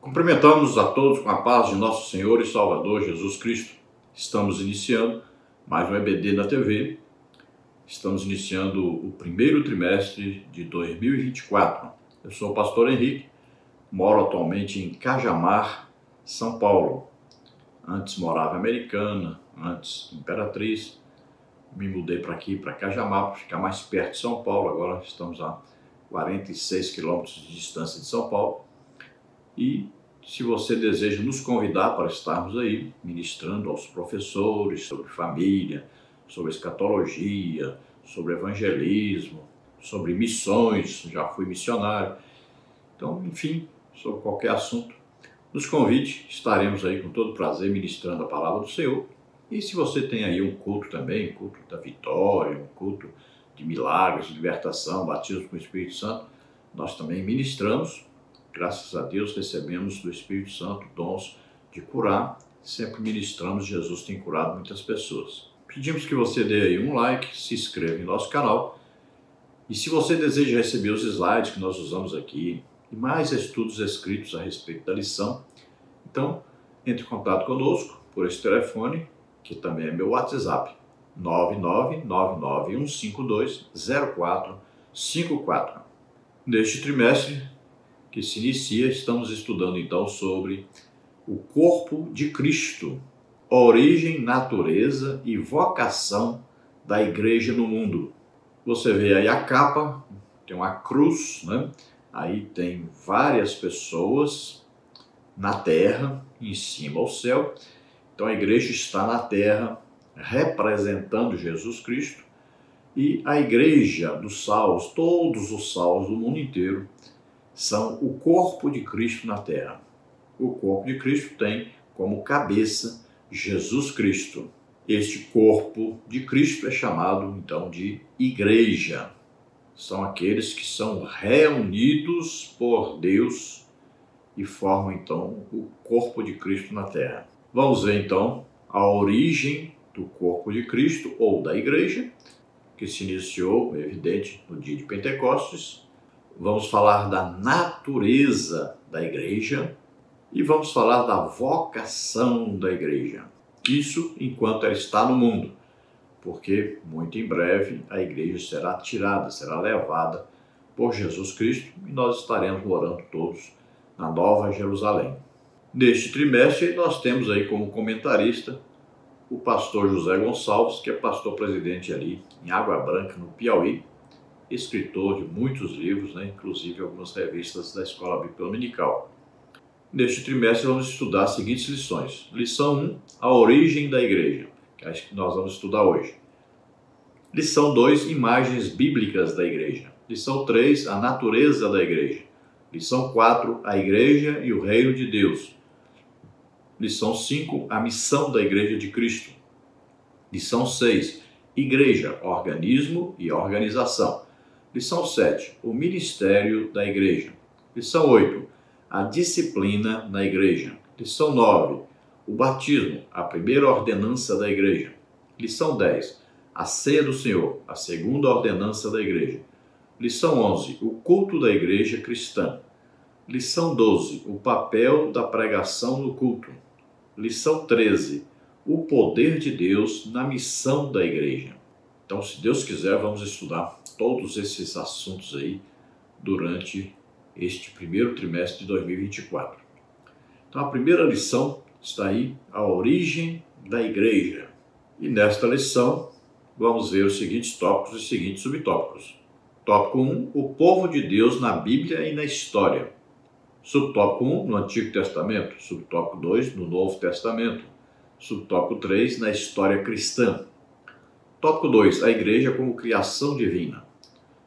Cumprimentamos a todos com a paz de nosso Senhor e Salvador Jesus Cristo. Estamos iniciando mais um EBD na TV. Estamos iniciando o primeiro trimestre de 2024. Eu sou o pastor Henrique, moro atualmente em Cajamar, São Paulo. Antes morava em Americana, antes Imperatriz. Me mudei para aqui, para Cajamar, para ficar mais perto de São Paulo. Agora estamos a 46 quilômetros de distância de São Paulo. E se você deseja nos convidar para estarmos aí ministrando aos professores sobre família, sobre escatologia, sobre evangelismo, sobre missões, já fui missionário. Então, enfim, sobre qualquer assunto, nos convide, estaremos aí com todo prazer ministrando a palavra do Senhor. E se você tem aí um culto também, um culto da vitória, um culto de milagres, de libertação, batismo com o Espírito Santo, nós também ministramos. Graças a Deus recebemos do Espírito Santo dons de curar. Sempre ministramos, Jesus tem curado muitas pessoas. Pedimos que você dê aí um like, se inscreva em nosso canal. E se você deseja receber os slides que nós usamos aqui e mais estudos escritos a respeito da lição, então entre em contato conosco por esse telefone, que também é meu WhatsApp, 99951520454. Neste trimestre que se inicia, estamos estudando então sobre o corpo de Cristo, origem, natureza e vocação da igreja no mundo. Você vê aí a capa, tem uma cruz, né? Aí tem várias pessoas na terra, em cima ao céu. Então a igreja está na terra representando Jesus Cristo e a igreja dos salvos, todos os salvos do mundo inteiro, são o corpo de Cristo na terra. O corpo de Cristo tem como cabeça Jesus Cristo. Este corpo de Cristo é chamado então de igreja. São aqueles que são reunidos por Deus e formam então o corpo de Cristo na terra. Vamos ver então a origem do corpo de Cristo ou da igreja, que se iniciou, é evidente, no dia de Pentecostes. Vamos falar da natureza da igreja e vamos falar da vocação da igreja. Isso enquanto ela está no mundo, porque muito em breve a igreja será tirada, será levada por Jesus Cristo e nós estaremos morando todos na Nova Jerusalém. Neste trimestre nós temos aí como comentarista o pastor José Gonçalves, que é pastor presidente ali em Água Branca, no Piauí, escritor de muitos livros, né, inclusive algumas revistas da Escola Bíblica Dominical. Neste trimestre vamos estudar as seguintes lições. Lição 1, a origem da igreja, que acho que nós vamos estudar hoje. Lição 2, imagens bíblicas da igreja. Lição 3, a natureza da igreja. Lição 4, a igreja e o reino de Deus. Lição 5, a missão da igreja de Cristo. Lição 6, igreja, organismo e organização. Lição 7, o ministério da igreja. Lição 8, a disciplina na igreja. Lição 9, o batismo, a primeira ordenança da igreja. Lição 10, a ceia do Senhor, a segunda ordenança da igreja. Lição 11, o culto da igreja cristã. Lição 12, o papel da pregação no culto. Lição 13, o poder de Deus na missão da igreja. Então, se Deus quiser, vamos estudar todos esses assuntos aí durante este primeiro trimestre de 2024. Então, a primeira lição está aí, a origem da igreja. E nesta lição, vamos ver os seguintes tópicos e os seguintes subtópicos. Tópico 1, o povo de Deus na Bíblia e na história. Subtópico 1, no Antigo Testamento. Subtópico 2, no Novo Testamento. Subtópico 3, na história cristã. Tópico 2, a igreja como criação divina.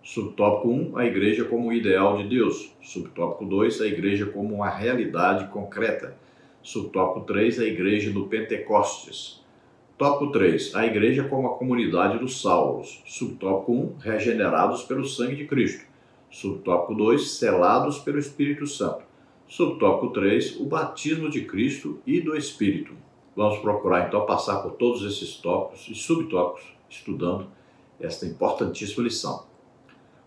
Subtópico 1, a igreja como ideal de Deus. Subtópico 2, a igreja como uma realidade concreta. Subtópico 3, a igreja do Pentecostes. Tópico 3, a igreja como a comunidade dos salvos. Subtópico 1, regenerados pelo sangue de Cristo. Subtópico 2, selados pelo Espírito Santo. Subtópico 3, o batismo de Cristo e do Espírito. Vamos procurar então passar por todos esses tópicos e subtópicos, estudando esta importantíssima lição.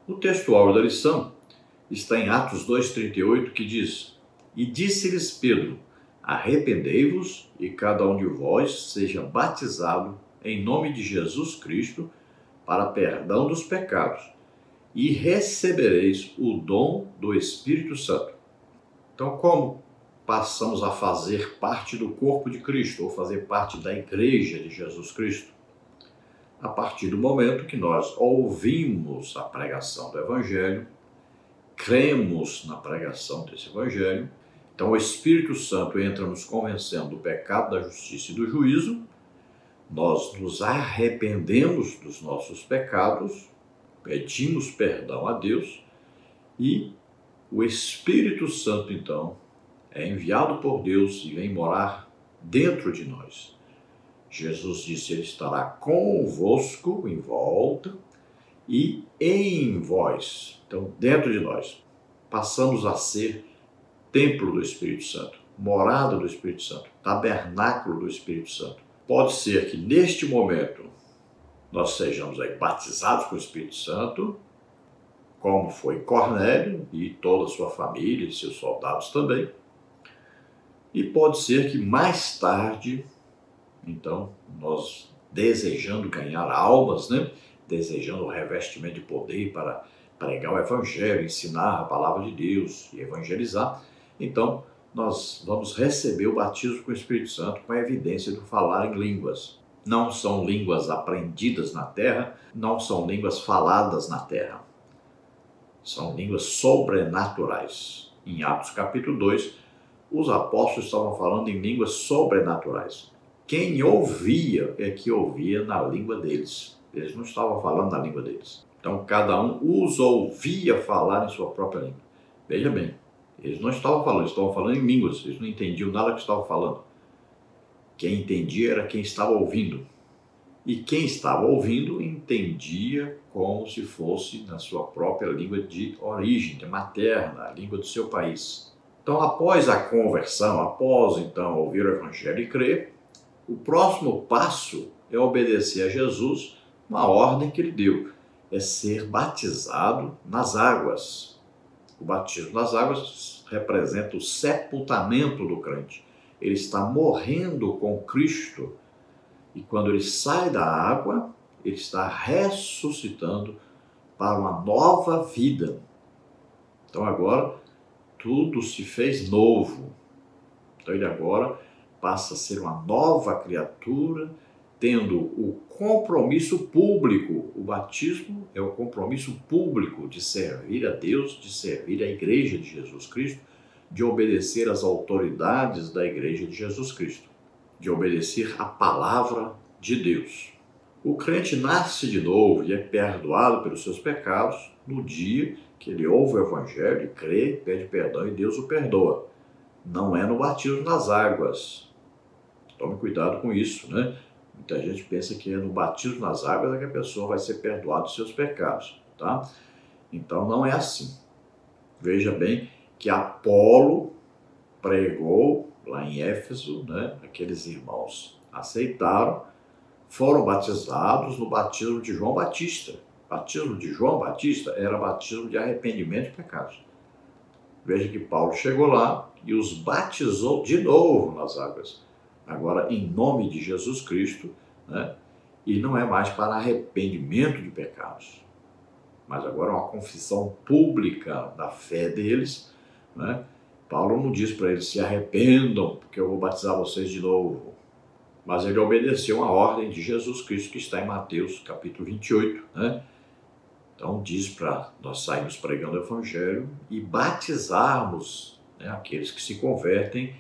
O texto-áureo da lição está em Atos 2,38, que diz: E disse-lhes Pedro: arrependei-vos e cada um de vós seja batizado em nome de Jesus Cristo para perdão dos pecados, e recebereis o dom do Espírito Santo. Então, como passamos a fazer parte do corpo de Cristo, ou fazer parte da igreja de Jesus Cristo? A partir do momento que nós ouvimos a pregação do Evangelho, cremos na pregação desse Evangelho, então o Espírito Santo entra nos convencendo do pecado, da justiça e do juízo, nós nos arrependemos dos nossos pecados, pedimos perdão a Deus e o Espírito Santo, então, é enviado por Deus e vem morar dentro de nós. Jesus disse: ele estará convosco, em volta, e em vós, então dentro de nós. Passamos a ser templo do Espírito Santo, morada do Espírito Santo, tabernáculo do Espírito Santo. Pode ser que neste momento nós sejamos aí batizados com o Espírito Santo, como foi Cornélio e toda a sua família e seus soldados também. E pode ser que mais tarde, então, nós desejando ganhar almas, desejando o revestimento de poder para pregar o Evangelho, ensinar a palavra de Deus e evangelizar, então nós vamos receber o batismo com o Espírito Santo com a evidência do falar em línguas. Não são línguas aprendidas na terra, não são línguas faladas na terra. São línguas sobrenaturais. Em Atos capítulo 2, os apóstolos estavam falando em línguas sobrenaturais. Quem ouvia é que ouvia na língua deles. Eles não estavam falando na língua deles. Então, cada um os ouvia falar em sua própria língua. Veja bem, eles não estavam falando, eles estavam falando em línguas. Eles não entendiam nada que estavam falando. Quem entendia era quem estava ouvindo. E quem estava ouvindo entendia como se fosse na sua própria língua de origem, de materna, a língua do seu país. Então, após a conversão, após então ouvir o Evangelho e crer, o próximo passo é obedecer a Jesus, uma ordem que ele deu, é ser batizado nas águas. O batismo nas águas representa o sepultamento do crente. Ele está morrendo com Cristo e quando ele sai da água, ele está ressuscitando para uma nova vida. Então agora tudo se fez novo. Então ele agora passa a ser uma nova criatura, tendo o compromisso público. O batismo é o compromisso público de servir a Deus, de servir a igreja de Jesus Cristo, de obedecer às autoridades da igreja de Jesus Cristo, de obedecer à palavra de Deus. O crente nasce de novo e é perdoado pelos seus pecados no dia que ele ouve o Evangelho, crê, pede perdão e Deus o perdoa. Não é no batismo nas águas. Tome cuidado com isso, Muita gente pensa que é no batismo nas águas que a pessoa vai ser perdoada dos seus pecados, tá? Então não é assim. Veja bem que Apolo pregou lá em Éfeso, aqueles irmãos aceitaram, foram batizados no batismo de João Batista. O batismo de João Batista era batismo de arrependimento de pecados. Veja que Paulo chegou lá e os batizou de novo nas águas. Agora, em nome de Jesus Cristo, e não é mais para arrependimento de pecados, mas agora é uma confissão pública da fé deles. Paulo não diz para eles: se arrependam, porque eu vou batizar vocês de novo. Mas ele obedeceu a ordem de Jesus Cristo, que está em Mateus capítulo 28. Então diz para nós sairmos pregando o Evangelho e batizarmos aqueles que se convertem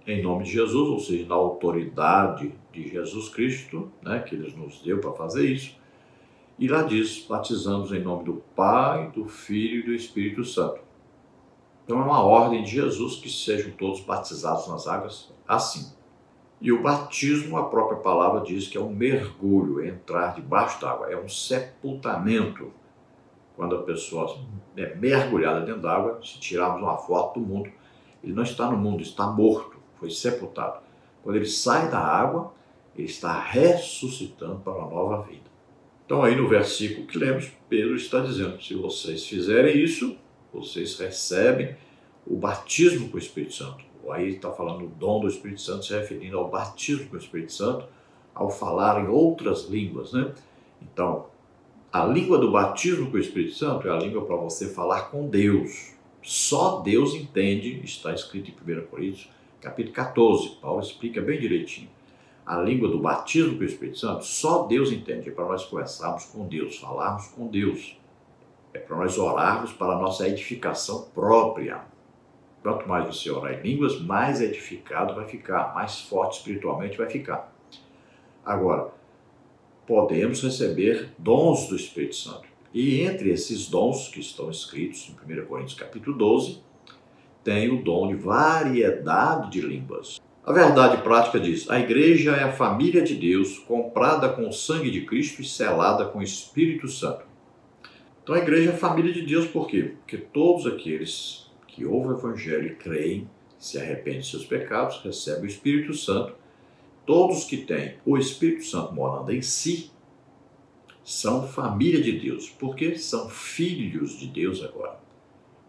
em nome de Jesus, ou seja, na autoridade de Jesus Cristo, que Ele nos deu para fazer isso. E lá diz: batizamos em nome do Pai, do Filho e do Espírito Santo. Então é uma ordem de Jesus que sejam todos batizados nas águas assim. E o batismo, a própria palavra diz que é um mergulho, é entrar debaixo d'água, é um sepultamento. Quando a pessoa é mergulhada dentro d'água, se tirarmos uma foto do mundo, ele não está no mundo, está morto, foi sepultado. Quando ele sai da água, ele está ressuscitando para uma nova vida. Então aí no versículo que lemos, Pedro está dizendo: se vocês fizerem isso, vocês recebem o batismo com o Espírito Santo. Aí está falando do dom do Espírito Santo, se referindo ao batismo com o Espírito Santo, ao falar em outras línguas, né? Então, a língua do batismo com o Espírito Santo é a língua para você falar com Deus. Só Deus entende, está escrito em 1 Coríntios, capítulo 14. Paulo explica bem direitinho. A língua do batismo com o Espírito Santo, só Deus entende. É para nós conversarmos com Deus, falarmos com Deus. É para nós orarmos para a nossa edificação própria. Quanto mais você orar em línguas, mais edificado vai ficar, mais forte espiritualmente vai ficar. Agora, podemos receber dons do Espírito Santo. E entre esses dons que estão escritos em 1 Coríntios capítulo 12, tem o dom de variedade de línguas. A verdade prática diz: a igreja é a família de Deus, comprada com o sangue de Cristo e selada com o Espírito Santo. Então a igreja é a família de Deus por quê? Porque todos aqueles que ouvem o Evangelho e creem, se arrependem de seus pecados, recebem o Espírito Santo. Todos que têm o Espírito Santo morando em si são família de Deus, porque são filhos de Deus agora.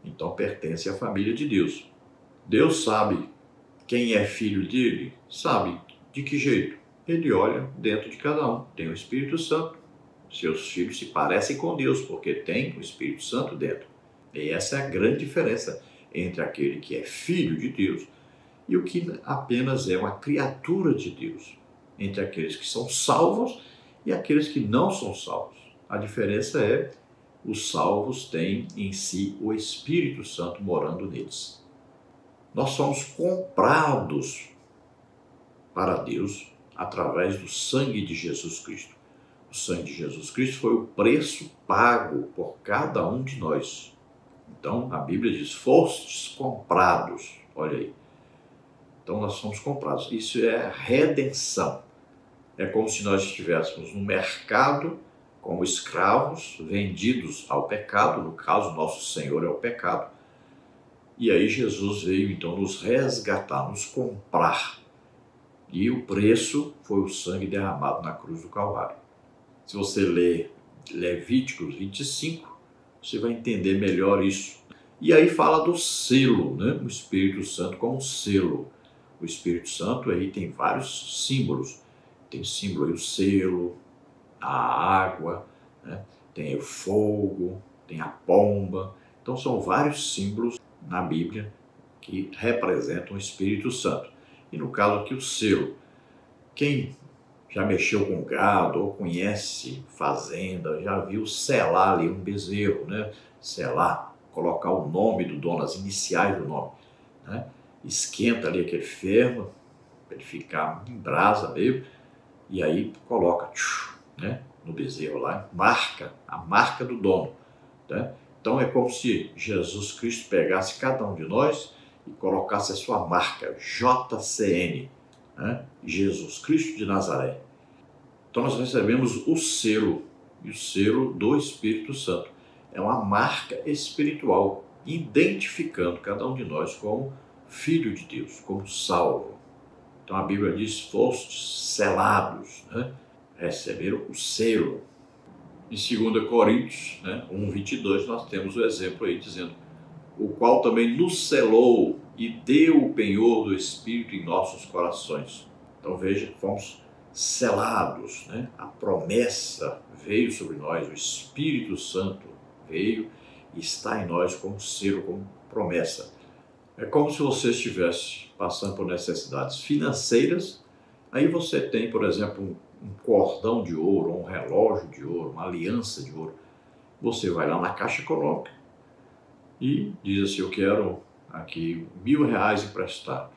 Então pertencem à família de Deus. Deus sabe quem é filho dele, sabe de que jeito. Ele olha dentro de cada um, tem o Espírito Santo. Seus filhos se parecem com Deus, porque tem o Espírito Santo dentro. E essa é a grande diferença entre aquele que é filho de Deus e o que apenas é uma criatura de Deus, entre aqueles que são salvos e aqueles que não são salvos. A diferença é, os salvos têm em si o Espírito Santo morando neles. Nós somos comprados para Deus através do sangue de Jesus Cristo. O sangue de Jesus Cristo foi o preço pago por cada um de nós. Então, a Bíblia diz: fostes comprados. Olha aí. Então, nós somos comprados. Isso é redenção. É como se nós estivéssemos no mercado como escravos, vendidos ao pecado. No caso, nosso Senhor é o pecado. E aí Jesus veio, então, nos resgatar, nos comprar. E o preço foi o sangue derramado na cruz do Calvário. Se você ler Levíticos 25, você vai entender melhor isso. E aí fala do selo, né? O Espírito Santo como selo. O Espírito Santo aí tem vários símbolos. Tem símbolo aí o selo, a água, né? Tem o fogo, tem a pomba. Então são vários símbolos na Bíblia que representam o Espírito Santo. E no caso aqui o selo. Quem já mexeu com gado ou conhece fazenda, já viu selar ali um bezerro, né? Selar, colocar o nome do dono, as iniciais do nome, né? Esquenta ali aquele ferro, para ele ficar em brasa mesmo, e aí coloca, né, no bezerro lá, a marca do dono, né? Então é como se Jesus Cristo pegasse cada um de nós e colocasse a sua marca, JCN, né? Jesus Cristo de Nazaré. Então nós recebemos o selo, e o selo do Espírito Santo. É uma marca espiritual, identificando cada um de nós como filho de Deus, como salvo. Então a Bíblia diz: fostes selados, né? Receberam o selo. Em 2 Coríntios, né, 1:22, nós temos o exemplo aí dizendo: o qual também nos selou e deu o penhor do Espírito em nossos corações. Então veja, fomos selados, né? A promessa veio sobre nós, o Espírito Santo veio e está em nós como selo, como promessa. É como se você estivesse passando por necessidades financeiras, aí você tem, por exemplo, um cordão de ouro, um relógio de ouro, uma aliança de ouro. Você vai lá na Caixa Econômica e diz assim: eu quero aqui R$1.000 emprestado.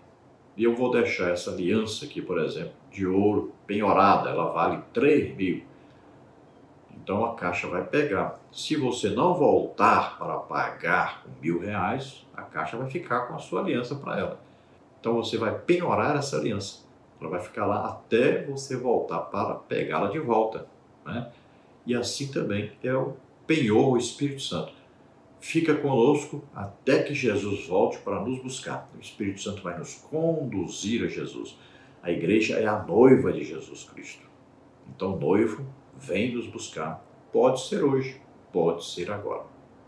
E eu vou deixar essa aliança aqui, por exemplo, de ouro penhorada, ela vale 3.000. Então a Caixa vai pegar. Se você não voltar para pagar com R$1.000, a Caixa vai ficar com a sua aliança para ela. Então você vai penhorar essa aliança. Ela vai ficar lá até você voltar para pegá-la de volta, né? E assim também é o penhor, o Espírito Santo. Fica conosco até que Jesus volte para nos buscar. O Espírito Santo vai nos conduzir a Jesus. A igreja é a noiva de Jesus Cristo. Então o noivo vem nos buscar. Pode ser hoje, pode ser agora.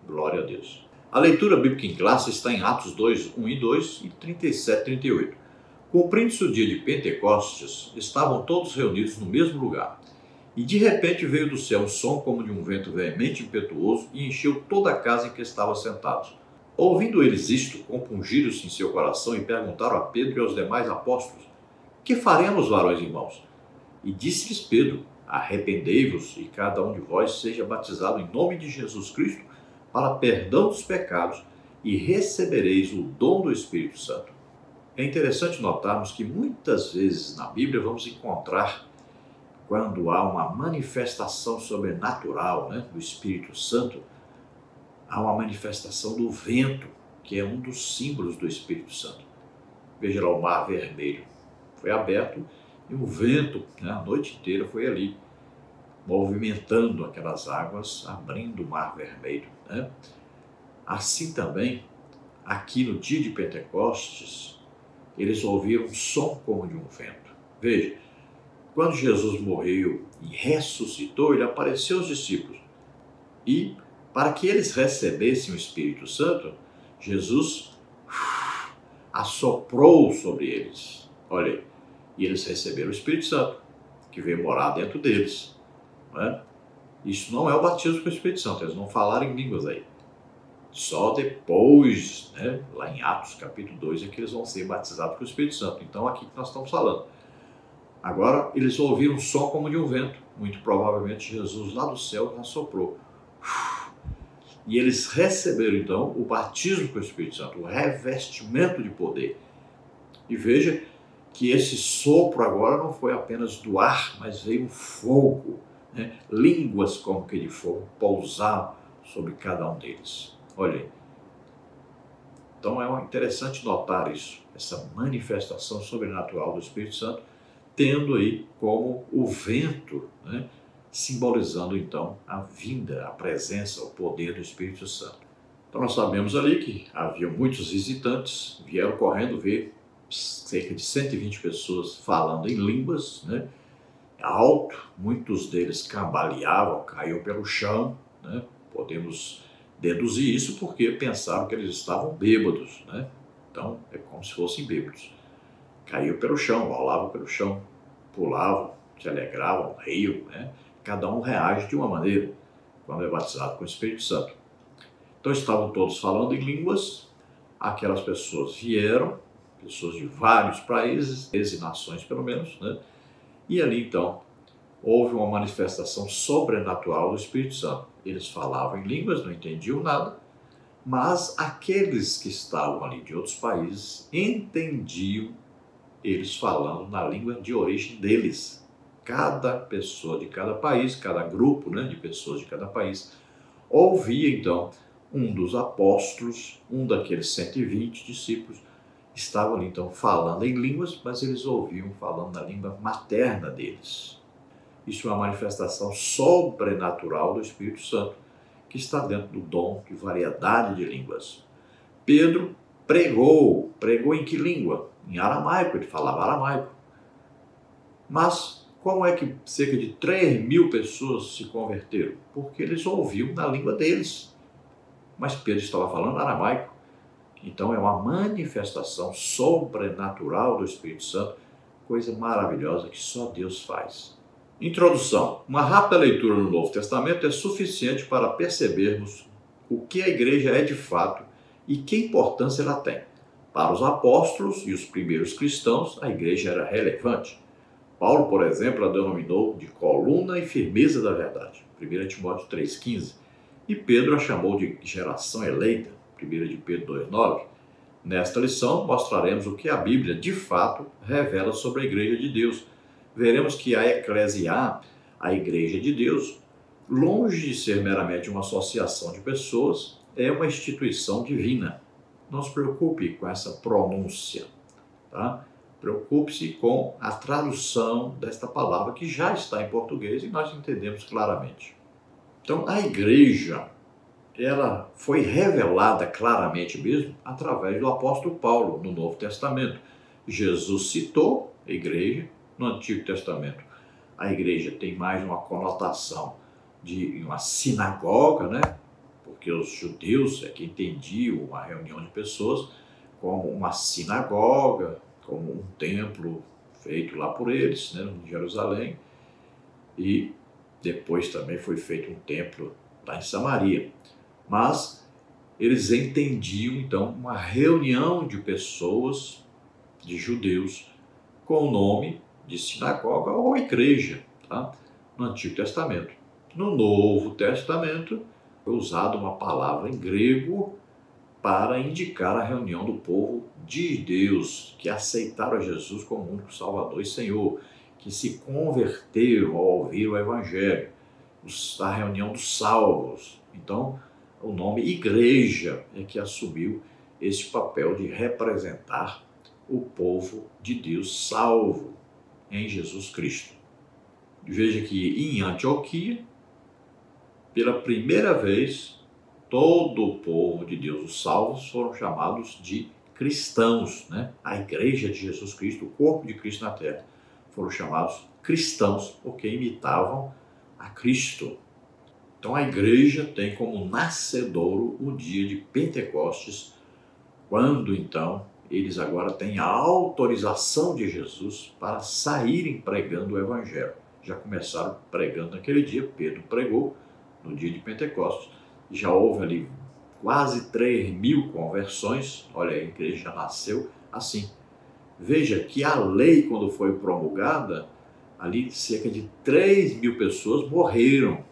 Glória a Deus. A leitura bíblica em classe está em Atos 2, 1 e 2 e 37, 38. Cumprindo-se o dia de Pentecostes, estavam todos reunidos no mesmo lugar. E de repente veio do céu um som como de um vento veemente e impetuoso e encheu toda a casa em que estavam sentados. Ouvindo eles isto, compungiram-se em seu coração e perguntaram a Pedro e aos demais apóstolos: Que faremos, varões irmãos? E disse-lhes Pedro: Arrependei-vos e cada um de vós seja batizado em nome de Jesus Cristo para perdão dos pecados e recebereis o dom do Espírito Santo. É interessante notarmos que muitas vezes na Bíblia vamos encontrar, quando há uma manifestação sobrenatural, do Espírito Santo, há uma manifestação do vento, que é um dos símbolos do Espírito Santo. Veja lá o Mar Vermelho. Foi aberto e o vento, a noite inteira foi ali, movimentando aquelas águas, abrindo o Mar Vermelho. Assim também, aqui no dia de Pentecostes, eles ouviram um som como de um vento. Veja, quando Jesus morreu e ressuscitou, ele apareceu aos discípulos. E, para que eles recebessem o Espírito Santo, Jesus assoprou sobre eles. Olha aí, e eles receberam o Espírito Santo, que veio morar dentro deles. Isso não é o batismo com o Espírito Santo, eles não falaram em línguas aí. Só depois, lá em Atos capítulo 2, é que eles vão ser batizados com o Espírito Santo. Então, aqui que nós estamos falando. Agora, eles ouviram um som como de um vento. Muito provavelmente, Jesus lá do céu assoprou. E eles receberam, então, o batismo com o Espírito Santo, o revestimento de poder. E veja que esse sopro agora não foi apenas do ar, mas veio um fogo. Línguas como que de fogo pousaram sobre cada um deles. Olha aí. Então é interessante notar isso, essa manifestação sobrenatural do Espírito Santo, tendo aí como o vento, simbolizando então a vinda, a presença, o poder do Espírito Santo. Então nós sabemos ali que havia muitos visitantes, vieram correndo ver cerca de 120 pessoas falando em línguas, alto, muitos deles cambaleavam, caíam pelo chão, podemos deduzir isso porque pensaram que eles estavam bêbados, Então é como se fossem bêbados. Caíam pelo chão, rolavam pelo chão, pulavam, se alegravam, riam, Cada um reage de uma maneira quando é batizado com o Espírito Santo. Então estavam todos falando em línguas, aquelas pessoas vieram, pessoas de vários países e nações pelo menos, E ali então houve uma manifestação sobrenatural do Espírito Santo. Eles falavam em línguas, não entendiam nada, mas aqueles que estavam ali de outros países entendiam eles falando na língua de origem deles. Cada pessoa de cada país, cada grupo de pessoas de cada país, ouvia então um dos apóstolos, um daqueles 120 discípulos, estavam ali então falando em línguas, mas eles ouviam falando na língua materna deles. Isso é uma manifestação sobrenatural do Espírito Santo, que está dentro do dom de variedade de línguas. Pedro pregou em que língua? Em aramaico, ele falava aramaico. Mas como é que cerca de 3.000 pessoas se converteram? Porque eles ouviam na língua deles. Mas Pedro estava falando aramaico. Então é uma manifestação sobrenatural do Espírito Santo, coisa maravilhosa que só Deus faz. Introdução. Uma rápida leitura no Novo Testamento é suficiente para percebermos o que a igreja é de fato e que importância ela tem. Para os apóstolos e os primeiros cristãos, a igreja era relevante. Paulo, por exemplo, a denominou de coluna e firmeza da verdade, 1 Timóteo 3,15. E Pedro a chamou de geração eleita, 1 de Pedro 2,9. Nesta lição, mostraremos o que a Bíblia, de fato, revela sobre a igreja de Deus. Veremos que a eclesiá, a igreja de Deus, longe de ser meramente uma associação de pessoas, é uma instituição divina. Não se preocupe com essa pronúncia, tá? Preocupe-se com a tradução desta palavra que já está em português e nós entendemos claramente. Então, a igreja, ela foi revelada claramente mesmo através do apóstolo Paulo no Novo Testamento. Jesus citou a igreja no Antigo Testamento. A igreja tem mais uma conotação de uma sinagoga, porque porque os judeus é que entendiam uma reunião de pessoas como uma sinagoga, como um templo feito lá por eles, né, em Jerusalém, e depois também foi feito um templo lá em Samaria. Mas eles entendiam, então, uma reunião de pessoas, de judeus, com o nome de sinagoga ou igreja, tá? No Antigo Testamento. No Novo Testamento, foi usada uma palavra em grego para indicar a reunião do povo de Deus, que aceitaram Jesus como único Salvador e Senhor, que se converteram ao ouvir o Evangelho, a reunião dos salvos. Então, o nome igreja é que assumiu esse papel de representar o povo de Deus salvo em Jesus Cristo. Veja que em Antioquia, pela primeira vez, todo o povo de Deus, os salvos, foram chamados de cristãos, né? A igreja de Jesus Cristo, o corpo de Cristo na terra, foram chamados cristãos porque imitavam a Cristo. Então a igreja tem como nascedouro o dia de Pentecostes, quando então eles agora têm a autorização de Jesus para saírem pregando o evangelho. Já começaram pregando naquele dia, Pedro pregou no dia de Pentecostes, já houve ali quase 3.000 conversões, olha, a igreja já nasceu assim. Veja que a lei, quando foi promulgada, ali cerca de 3.000 pessoas morreram.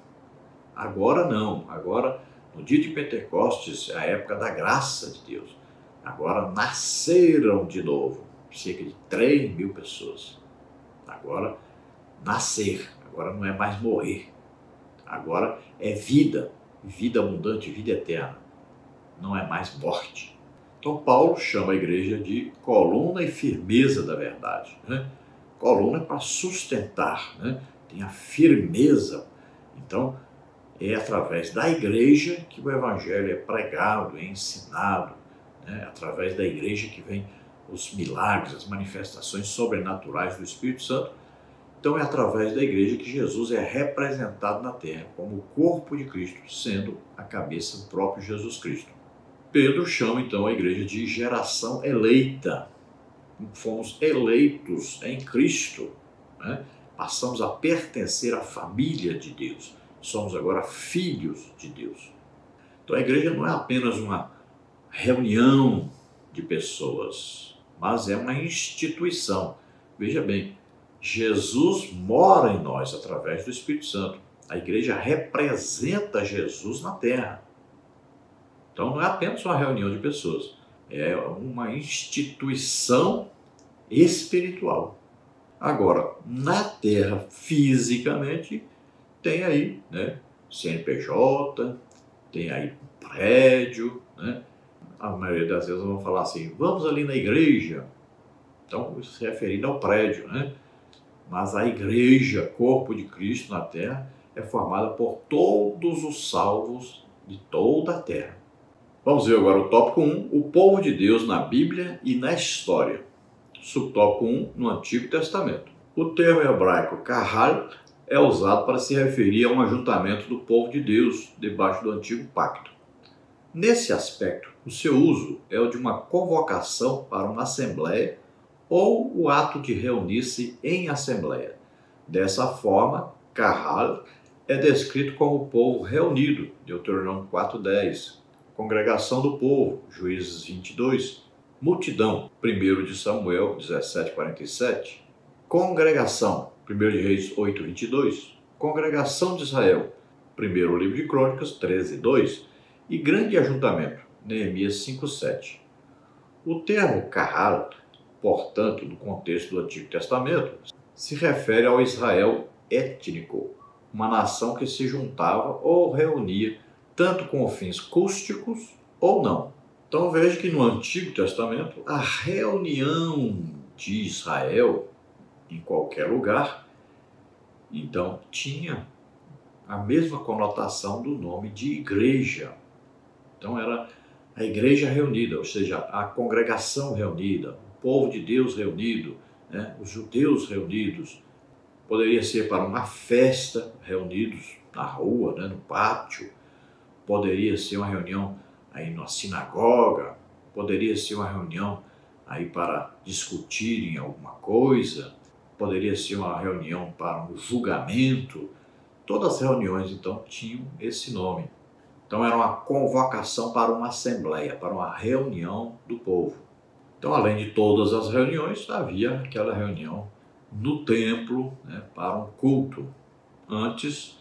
Agora não, agora no dia de Pentecostes é a época da graça de Deus. Agora nasceram de novo, cerca de 3.000 pessoas. Agora nascer, agora não é mais morrer. Agora é vida, vida abundante, vida eterna. Não é mais morte. Então Paulo chama a igreja de coluna e firmeza da verdade, né? Coluna é para sustentar, né? Tem a firmeza. Então é através da igreja que o evangelho é pregado, é ensinado, né? Através da igreja que vem os milagres, as manifestações sobrenaturais do Espírito Santo. Então é através da igreja que Jesus é representado na terra como o corpo de Cristo, sendo a cabeça do próprio Jesus Cristo. Pedro chama então a igreja de geração eleita. Fomos eleitos em Cristo, né? Passamos a pertencer à família de Deus. Somos agora filhos de Deus. Então a igreja não é apenas uma reunião de pessoas, mas é uma instituição. Veja bem, Jesus mora em nós através do Espírito Santo. A igreja representa Jesus na terra. Então não é apenas uma reunião de pessoas, é uma instituição espiritual. Agora, na terra, fisicamente, tem aí, né, CNPJ, tem aí prédio, né? A maioria das vezes vão falar assim, vamos ali na igreja. Então, se referindo ao prédio, né? Mas a igreja, corpo de Cristo na terra, é formada por todos os salvos de toda a terra. Vamos ver agora o tópico 1, o povo de Deus na Bíblia e na história. Subtópico 1, no Antigo Testamento. O termo hebraico kahal é usado para se referir a um ajuntamento do povo de Deus debaixo do Antigo Pacto. Nesse aspecto, o seu uso é o de uma convocação para uma assembleia ou o ato de reunir-se em assembleia. Dessa forma, kahal é descrito como o povo reunido, Deuteronômio 4:10, congregação do povo, Juízes 22, multidão, 1 de Samuel 17:47, congregação, 1 de Reis 8:22, congregação de Israel, 1º livro de Crônicas 13:2 e grande ajuntamento, Neemias 5:7. O termo kahal, portanto, no contexto do Antigo Testamento, se refere ao Israel étnico, uma nação que se juntava ou reunia tanto com fins cústicos ou não. Então veja que no Antigo Testamento a reunião de Israel em qualquer lugar, então tinha a mesma conotação do nome de igreja. Então era a igreja reunida, ou seja, a congregação reunida, o povo de Deus reunido, né? Os judeus reunidos. Poderia ser para uma festa, reunidos na rua, né? No pátio, poderia ser uma reunião aí na sinagoga, poderia ser uma reunião aí para discutirem alguma coisa, poderia ser uma reunião para um julgamento. Todas as reuniões, então, tinham esse nome. Então, era uma convocação para uma assembleia, para uma reunião do povo. Então, além de todas as reuniões, havia aquela reunião no templo, né, para um culto, antes,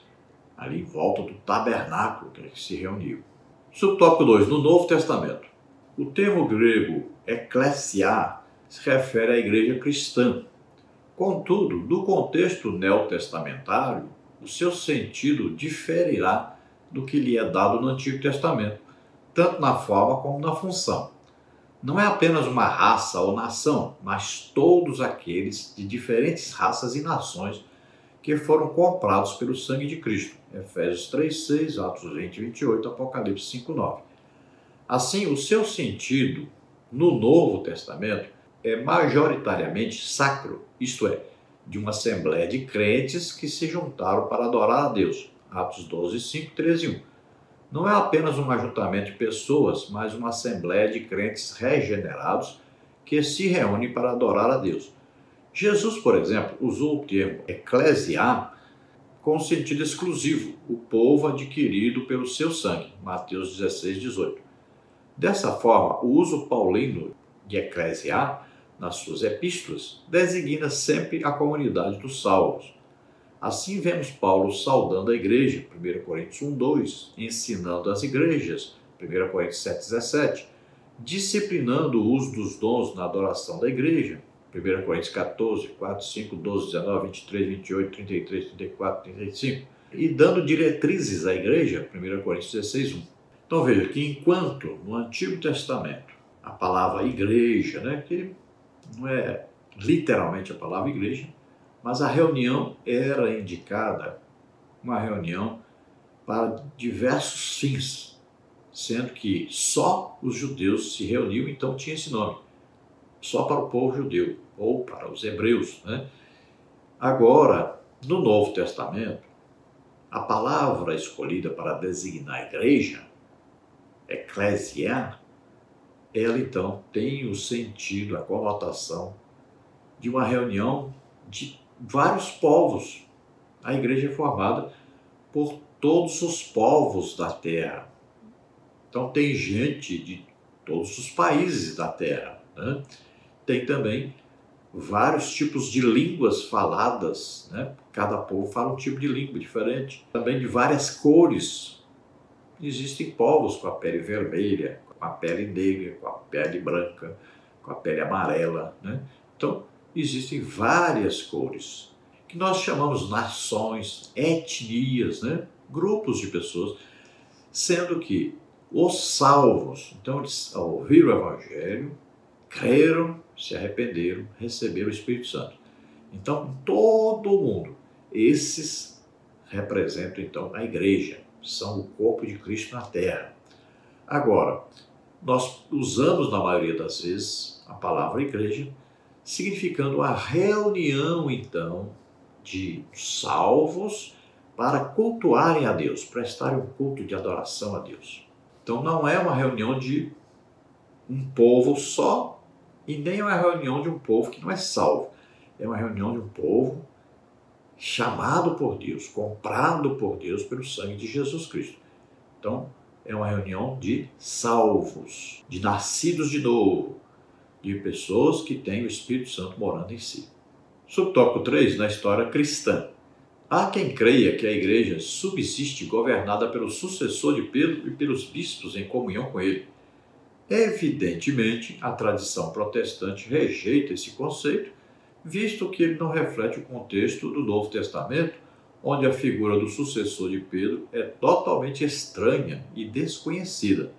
ali em volta do tabernáculo que se reuniu. Subtópico 2, no Novo Testamento. O termo grego ecclesia se refere à igreja cristã. Contudo, no contexto neotestamentário, o seu sentido diferirá do que lhe é dado no Antigo Testamento, tanto na forma como na função. Não é apenas uma raça ou nação, mas todos aqueles de diferentes raças e nações que foram comprados pelo sangue de Cristo. Efésios 3:6, Atos 20:28, Apocalipse 5:9. Assim, o seu sentido no Novo Testamento é majoritariamente sacro, isto é, de uma assembleia de crentes que se juntaram para adorar a Deus. Atos 12:5, 13:1. Não é apenas um ajuntamento de pessoas, mas uma assembleia de crentes regenerados que se reúnem para adorar a Deus. Jesus, por exemplo, usou o termo ecclesia com sentido exclusivo, o povo adquirido pelo seu sangue. Mateus 16:18. Dessa forma, o uso paulino de ecclesia nas suas epístolas designa sempre a comunidade dos salvos. Assim vemos Paulo saudando a igreja, 1 Coríntios 1:2, ensinando as igrejas, 1 Coríntios 7:17, disciplinando o uso dos dons na adoração da igreja, 1 Coríntios 14, 4, 5, 12, 19, 23, 28, 33, 34, 35, e dando diretrizes à igreja, 1 Coríntios 16:1. Então veja que enquanto no Antigo Testamento a palavra igreja, né, que não é literalmente a palavra igreja, mas a reunião era indicada uma reunião para diversos fins, sendo que só os judeus se reuniam, então tinha esse nome, só para o povo judeu, ou para os hebreus, né? Agora, no Novo Testamento, a palavra escolhida para designar a igreja, ecclesia, ela então tem o sentido, a conotação de uma reunião de vários povos. A igreja é formada por todos os povos da terra. Então tem gente de todos os países da terra, né? Tem também vários tipos de línguas faladas, né? Cada povo fala um tipo de língua diferente. Também de várias cores. Existem povos com a pele vermelha, com a pele negra, com a pele branca, com a pele amarela, né? Então, existem várias cores, que nós chamamos nações, etnias, né? Grupos de pessoas, sendo que os salvos, então eles ouviram o Evangelho, creram, se arrependeram, receberam o Espírito Santo. Então, todo mundo, esses representam então a igreja, são o corpo de Cristo na terra. Agora, nós usamos na maioria das vezes a palavra igreja, significando a reunião então de salvos para cultuarem a Deus, prestarem um culto de adoração a Deus. Então não é uma reunião de um povo só, e nem é uma reunião de um povo que não é salvo. É uma reunião de um povo chamado por Deus, comprado por Deus pelo sangue de Jesus Cristo. Então, é uma reunião de salvos, de nascidos de novo, de pessoas que têm o Espírito Santo morando em si. Subtópico 3, na história cristã. Há quem creia que a igreja subsiste governada pelo sucessor de Pedro e pelos bispos em comunhão com ele. Evidentemente, a tradição protestante rejeita esse conceito, visto que ele não reflete o contexto do Novo Testamento, onde a figura do sucessor de Pedro é totalmente estranha e desconhecida.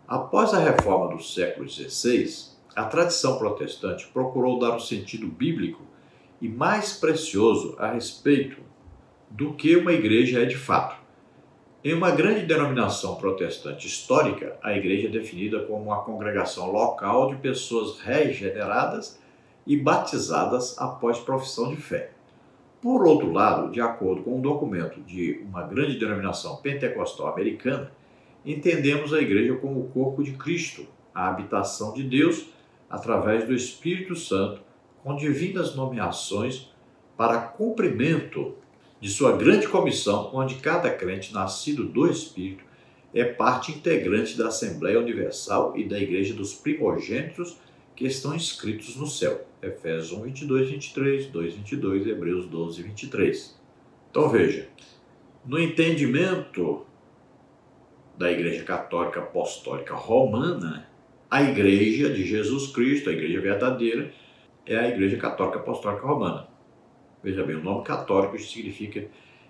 Após a reforma do século XVI, a tradição protestante procurou dar um sentido bíblico e mais precioso a respeito do que uma igreja é de fato. Em uma grande denominação protestante histórica, a igreja é definida como uma congregação local de pessoas regeneradas e batizadas após profissão de fé. Por outro lado, de acordo com um documento de uma grande denominação pentecostal americana, entendemos a igreja como o corpo de Cristo, a habitação de Deus através do Espírito Santo, com divinas nomeações para cumprimento de sua grande comissão, onde cada crente nascido do Espírito é parte integrante da Assembleia Universal e da Igreja dos Primogênitos que estão inscritos no céu. Efésios 1, 22, 23, 2, 22, Hebreus 12, 23. Então veja, no entendimento da Igreja Católica Apostólica Romana, a Igreja de Jesus Cristo, a Igreja verdadeira, é a Igreja Católica Apostólica Romana. Veja bem, o nome católico significa,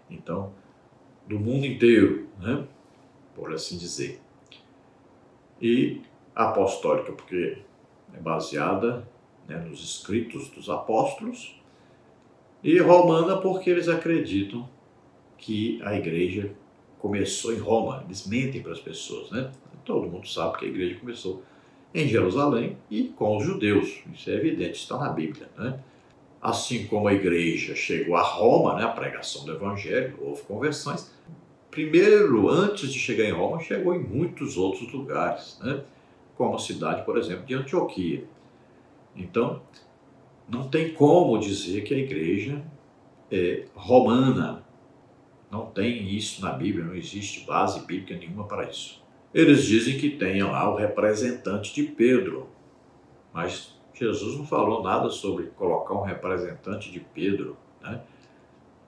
então, do mundo inteiro, né? Por assim dizer. E apostólica, porque é baseada, né, nos escritos dos apóstolos, e romana porque eles acreditam que a igreja começou em Roma. Eles mentem para as pessoas, né? Todo mundo sabe que a igreja começou em Jerusalém e com os judeus. Isso é evidente, está na Bíblia, né? Assim como a igreja chegou a Roma, né, a pregação do evangelho, houve conversões. Primeiro, antes de chegar em Roma, chegou em muitos outros lugares, né? Como a cidade, por exemplo, de Antioquia. Então, não tem como dizer que a igreja é romana. Não tem isso na Bíblia, não existe base bíblica nenhuma para isso. Eles dizem que tem lá o representante de Pedro, mas Jesus não falou nada sobre colocar um representante de Pedro, né?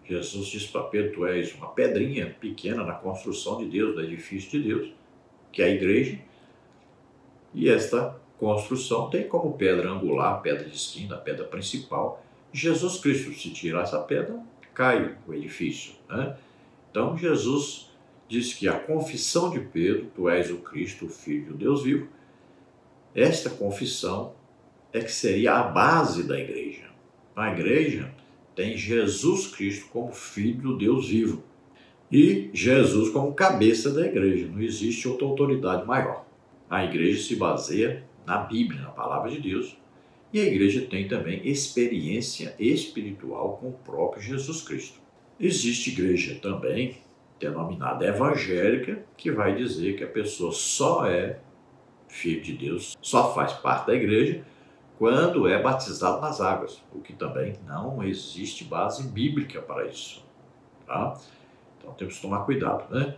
Jesus disse para Pedro: tu és uma pedrinha pequena na construção de Deus, do edifício de Deus, que é a igreja, e esta construção tem como pedra angular, pedra de esquina, a pedra principal, Jesus Cristo. Se tirar essa pedra, cai o edifício, né? Então Jesus disse que a confissão de Pedro, tu és o Cristo, o Filho do Deus vivo, esta confissão é que seria a base da igreja. A igreja tem Jesus Cristo como Filho do Deus vivo e Jesus como cabeça da igreja. Não existe outra autoridade maior. A igreja se baseia na Bíblia, na palavra de Deus, e a igreja tem também experiência espiritual com o próprio Jesus Cristo. Existe igreja também denominada evangélica, que vai dizer que a pessoa só é filho de Deus, só faz parte da igreja quando é batizado nas águas, o que também não existe base bíblica para isso, tá? Então temos que tomar cuidado, né?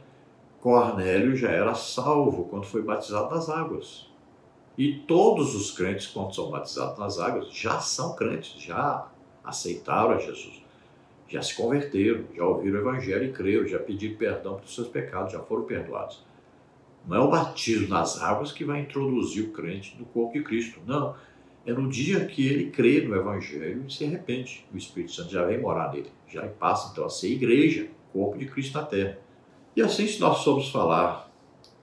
Cornélio já era salvo quando foi batizado nas águas. E todos os crentes, quando são batizados nas águas, já são crentes, já aceitaram a Jesus, já se converteram, já ouviram o evangelho e creram, já pediram perdão pelos seus pecados, já foram perdoados. Não é o batismo nas águas que vai introduzir o crente no corpo de Cristo, não. É no dia que ele crê no evangelho e se arrepende. O Espírito Santo já vem morar nele, já passa então a ser igreja, corpo de Cristo na terra. E assim, se nós formos falar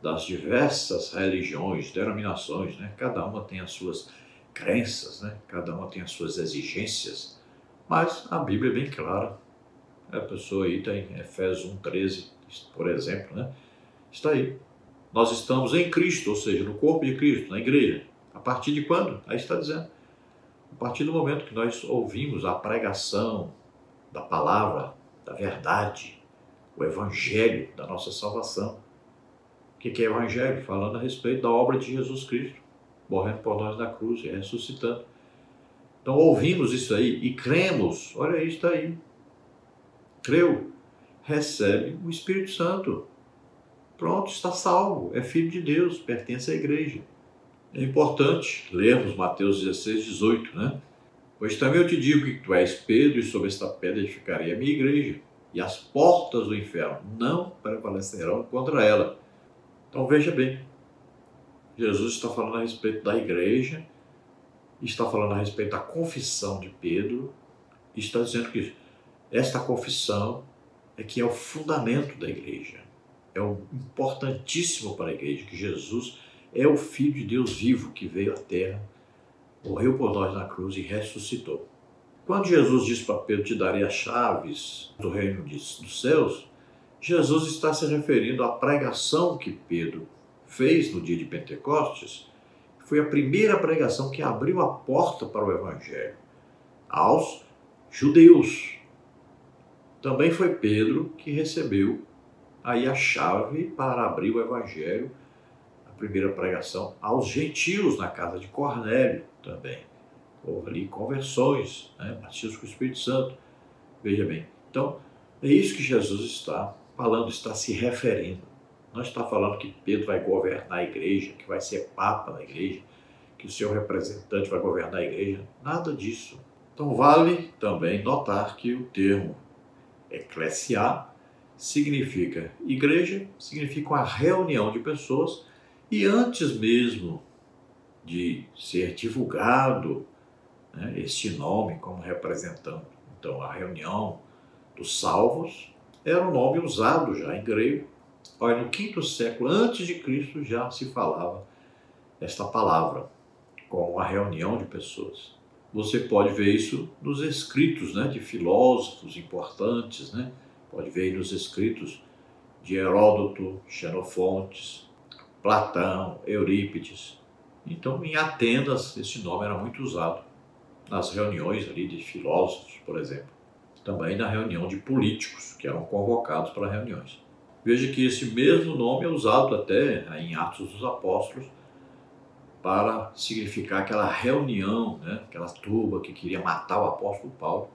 das diversas religiões, denominações, né? Cada uma tem as suas crenças, né? Cada uma tem as suas exigências, mas a Bíblia é bem clara. A pessoa aí tem Efésios 1,13, por exemplo, né? Está aí. Nós estamos em Cristo, ou seja, no corpo de Cristo, na igreja. A partir de quando? Aí está dizendo. A partir do momento que nós ouvimos a pregação da palavra, da verdade, o evangelho da nossa salvação. O que é evangelho? Falando a respeito da obra de Jesus Cristo, morrendo por nós na cruz e ressuscitando. Então ouvimos isso aí e cremos. Olha aí, está aí. Creu, recebe o Espírito Santo. Pronto, está salvo, é filho de Deus, pertence à igreja. É importante lermos Mateus 16, 18, né? Pois também eu te digo que tu és Pedro, e sobre esta pedra edificarei a minha igreja, e as portas do inferno não prevalecerão contra ela. Então veja bem, Jesus está falando a respeito da igreja, está falando a respeito da confissão de Pedro, e está dizendo que esta confissão é que é o fundamento da igreja. É o importantíssimo para a igreja, que Jesus é o Filho de Deus vivo que veio à terra, morreu por nós na cruz e ressuscitou. Quando Jesus diz para Pedro: te darei as chaves do reino dos céus, Jesus está se referindo à pregação que Pedro fez no dia de Pentecostes, que foi a primeira pregação que abriu a porta para o evangelho aos judeus. Também foi Pedro que recebeu aí a chave para abrir o evangelho, a primeira pregação aos gentios na casa de Cornélio também. Houve ali conversões, né? Batismo com o Espírito Santo. Veja bem, então é isso que Jesus está falando, está se referindo. Não está falando que Pedro vai governar a igreja, que vai ser papa na igreja, que o seu representante vai governar a igreja, nada disso. Então vale também notar que o termo eclesiá significa igreja, significa uma reunião de pessoas, e antes mesmo de ser divulgado, né, este nome como representando então a reunião dos salvos, era um nome usado já em grego. Olha, no 5º século antes de Cristo já se falava esta palavra como a reunião de pessoas. Você pode ver isso nos escritos, né, de filósofos importantes, né? Pode ver aí nos escritos de Heródoto, Xenofontes, Platão, Eurípides. Então, em Atenas, esse nome era muito usado nas reuniões ali de filósofos, por exemplo. Também na reunião de políticos, que eram convocados para reuniões. Veja que esse mesmo nome é usado até em Atos dos Apóstolos para significar aquela reunião, né? Aquela turba que queria matar o apóstolo Paulo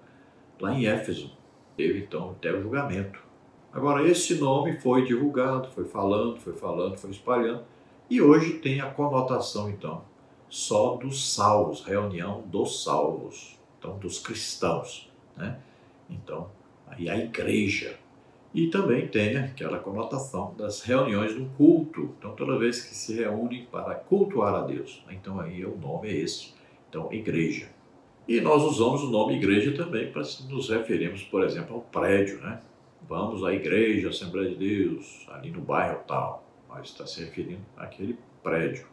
lá em Éfeso. Teve então até o julgamento. Agora, esse nome foi divulgado, foi falando, foi espalhando, e hoje tem a conotação então só dos salvos, reunião dos salvos, então dos cristãos, né? Então, aí a igreja. E também tem aquela conotação das reuniões do culto. Então, toda vez que se reúnem para cultuar a Deus. Então, aí o nome é esse. Então, igreja. E nós usamos o nome igreja também para nos referirmos, por exemplo, ao prédio, né? Vamos à igreja, Assembleia de Deus, ali no bairro tal. Mas está se referindo àquele prédio.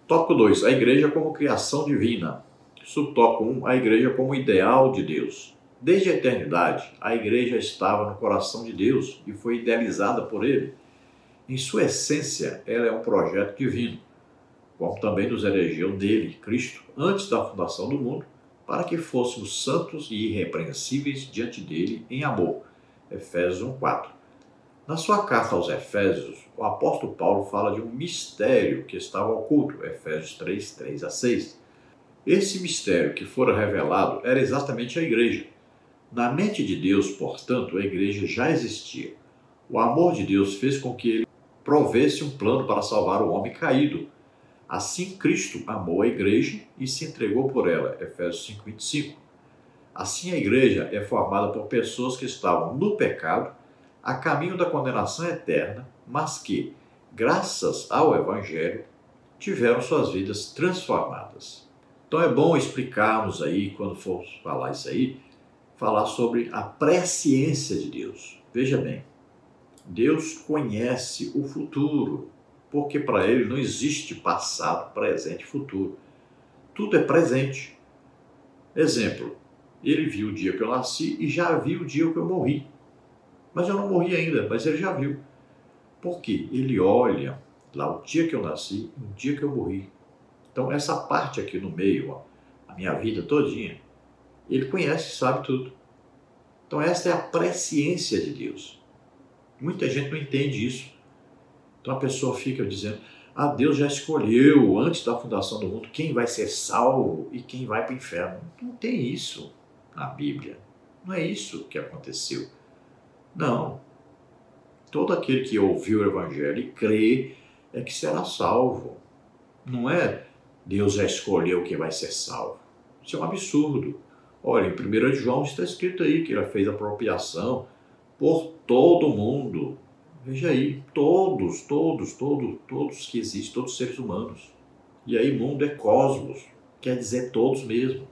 Tópico 2. A igreja como criação divina. Subtópico 1. A igreja como ideal de Deus. Desde a eternidade, a igreja estava no coração de Deus e foi idealizada por ele. Em sua essência, ela é um projeto divino, como também nos elegeu nele, Cristo, antes da fundação do mundo, para que fôssemos santos e irrepreensíveis diante dele em amor. Efésios 1:4. Na sua carta aos Efésios, o apóstolo Paulo fala de um mistério que estava oculto, Efésios 3:3-6. Esse mistério que fora revelado era exatamente a igreja. Na mente de Deus, portanto, a igreja já existia. O amor de Deus fez com que ele provesse um plano para salvar o homem caído. Assim, Cristo amou a igreja e se entregou por ela. Efésios 5:25. Assim, a igreja é formada por pessoas que estavam no pecado, a caminho da condenação eterna, mas que, graças ao Evangelho, tiveram suas vidas transformadas. Então é bom explicarmos aí, quando for falar isso aí, falar sobre a presciência de Deus. Veja bem, Deus conhece o futuro, porque para ele não existe passado, presente e futuro. Tudo é presente. Exemplo, ele viu o dia que eu nasci e já viu o dia que eu morri. Mas eu não morri ainda, mas ele já viu. Por quê? Ele olha lá o dia que eu nasci e o dia que eu morri. Então essa parte aqui no meio, ó, a minha vida todinha, ele conhece, sabe tudo. Então essa é a presciência de Deus. Muita gente não entende isso. Então a pessoa fica dizendo, Deus já escolheu antes da fundação do mundo quem vai ser salvo e quem vai para o inferno. Não tem isso na Bíblia. Não é isso que aconteceu. Não. Todo aquele que ouviu o Evangelho e crê é que será salvo. Não é Deus já escolheu quem vai ser salvo. Isso é um absurdo. Olha, em 1 João está escrito aí que ele fez apropriação por todo mundo. Veja aí, todos que existem, todos os seres humanos. E aí mundo é cosmos, quer dizer todos mesmo.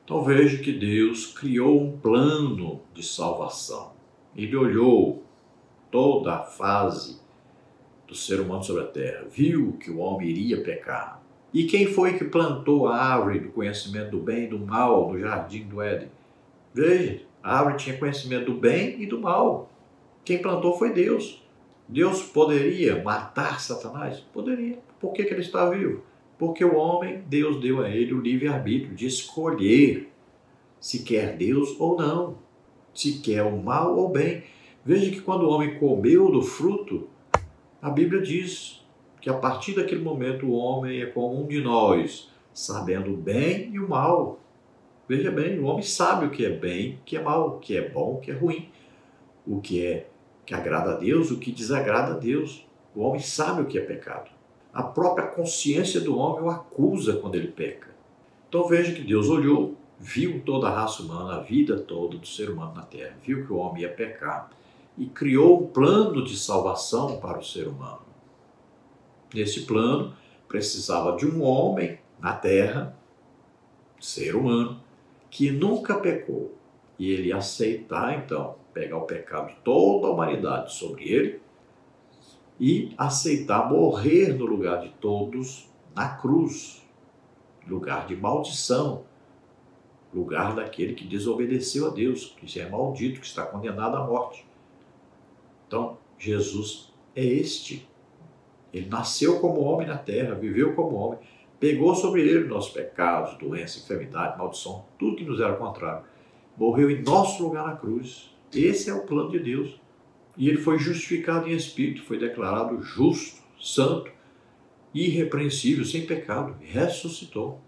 Então veja que Deus criou um plano de salvação. Ele olhou toda a fase do ser humano sobre a terra, viu que o homem iria pecar. E quem foi que plantou a árvore do conhecimento do bem e do mal no jardim do Éden? Veja, a árvore tinha conhecimento do bem e do mal. Quem plantou foi Deus. Deus poderia matar Satanás? Poderia. Por que ele está vivo? Porque o homem, Deus deu a ele o livre-arbítrio de escolher se quer Deus ou não. se quer o mal ou o bem. Veja que quando o homem comeu do fruto, a Bíblia diz que a partir daquele momento o homem é como um de nós, sabendo o bem e o mal. Veja bem, o homem sabe o que é bem, o que é mal, o que é bom, o que é ruim, o que agrada a Deus, o que desagrada a Deus. O homem sabe o que é pecado. A própria consciência do homem o acusa quando ele peca. Então veja que Deus olhou, viu toda a raça humana, a vida toda do ser humano na terra, viu que o homem ia pecar e criou um plano de salvação para o ser humano. Nesse plano, precisava de um homem na terra, ser humano, que nunca pecou. E ele aceitar, então, pegar o pecado de toda a humanidade sobre ele e aceitar morrer no lugar de todos na cruz, lugar de maldição, lugar daquele que desobedeceu a Deus, que já é maldito, que está condenado à morte. Então, Jesus é este. Ele nasceu como homem na terra, viveu como homem, pegou sobre ele nossos pecados, doença, enfermidade, maldição, tudo que nos era contrário. Morreu em nosso lugar na cruz. Esse é o plano de Deus. E ele foi justificado em espírito, foi declarado justo, santo, irrepreensível, sem pecado, e ressuscitou.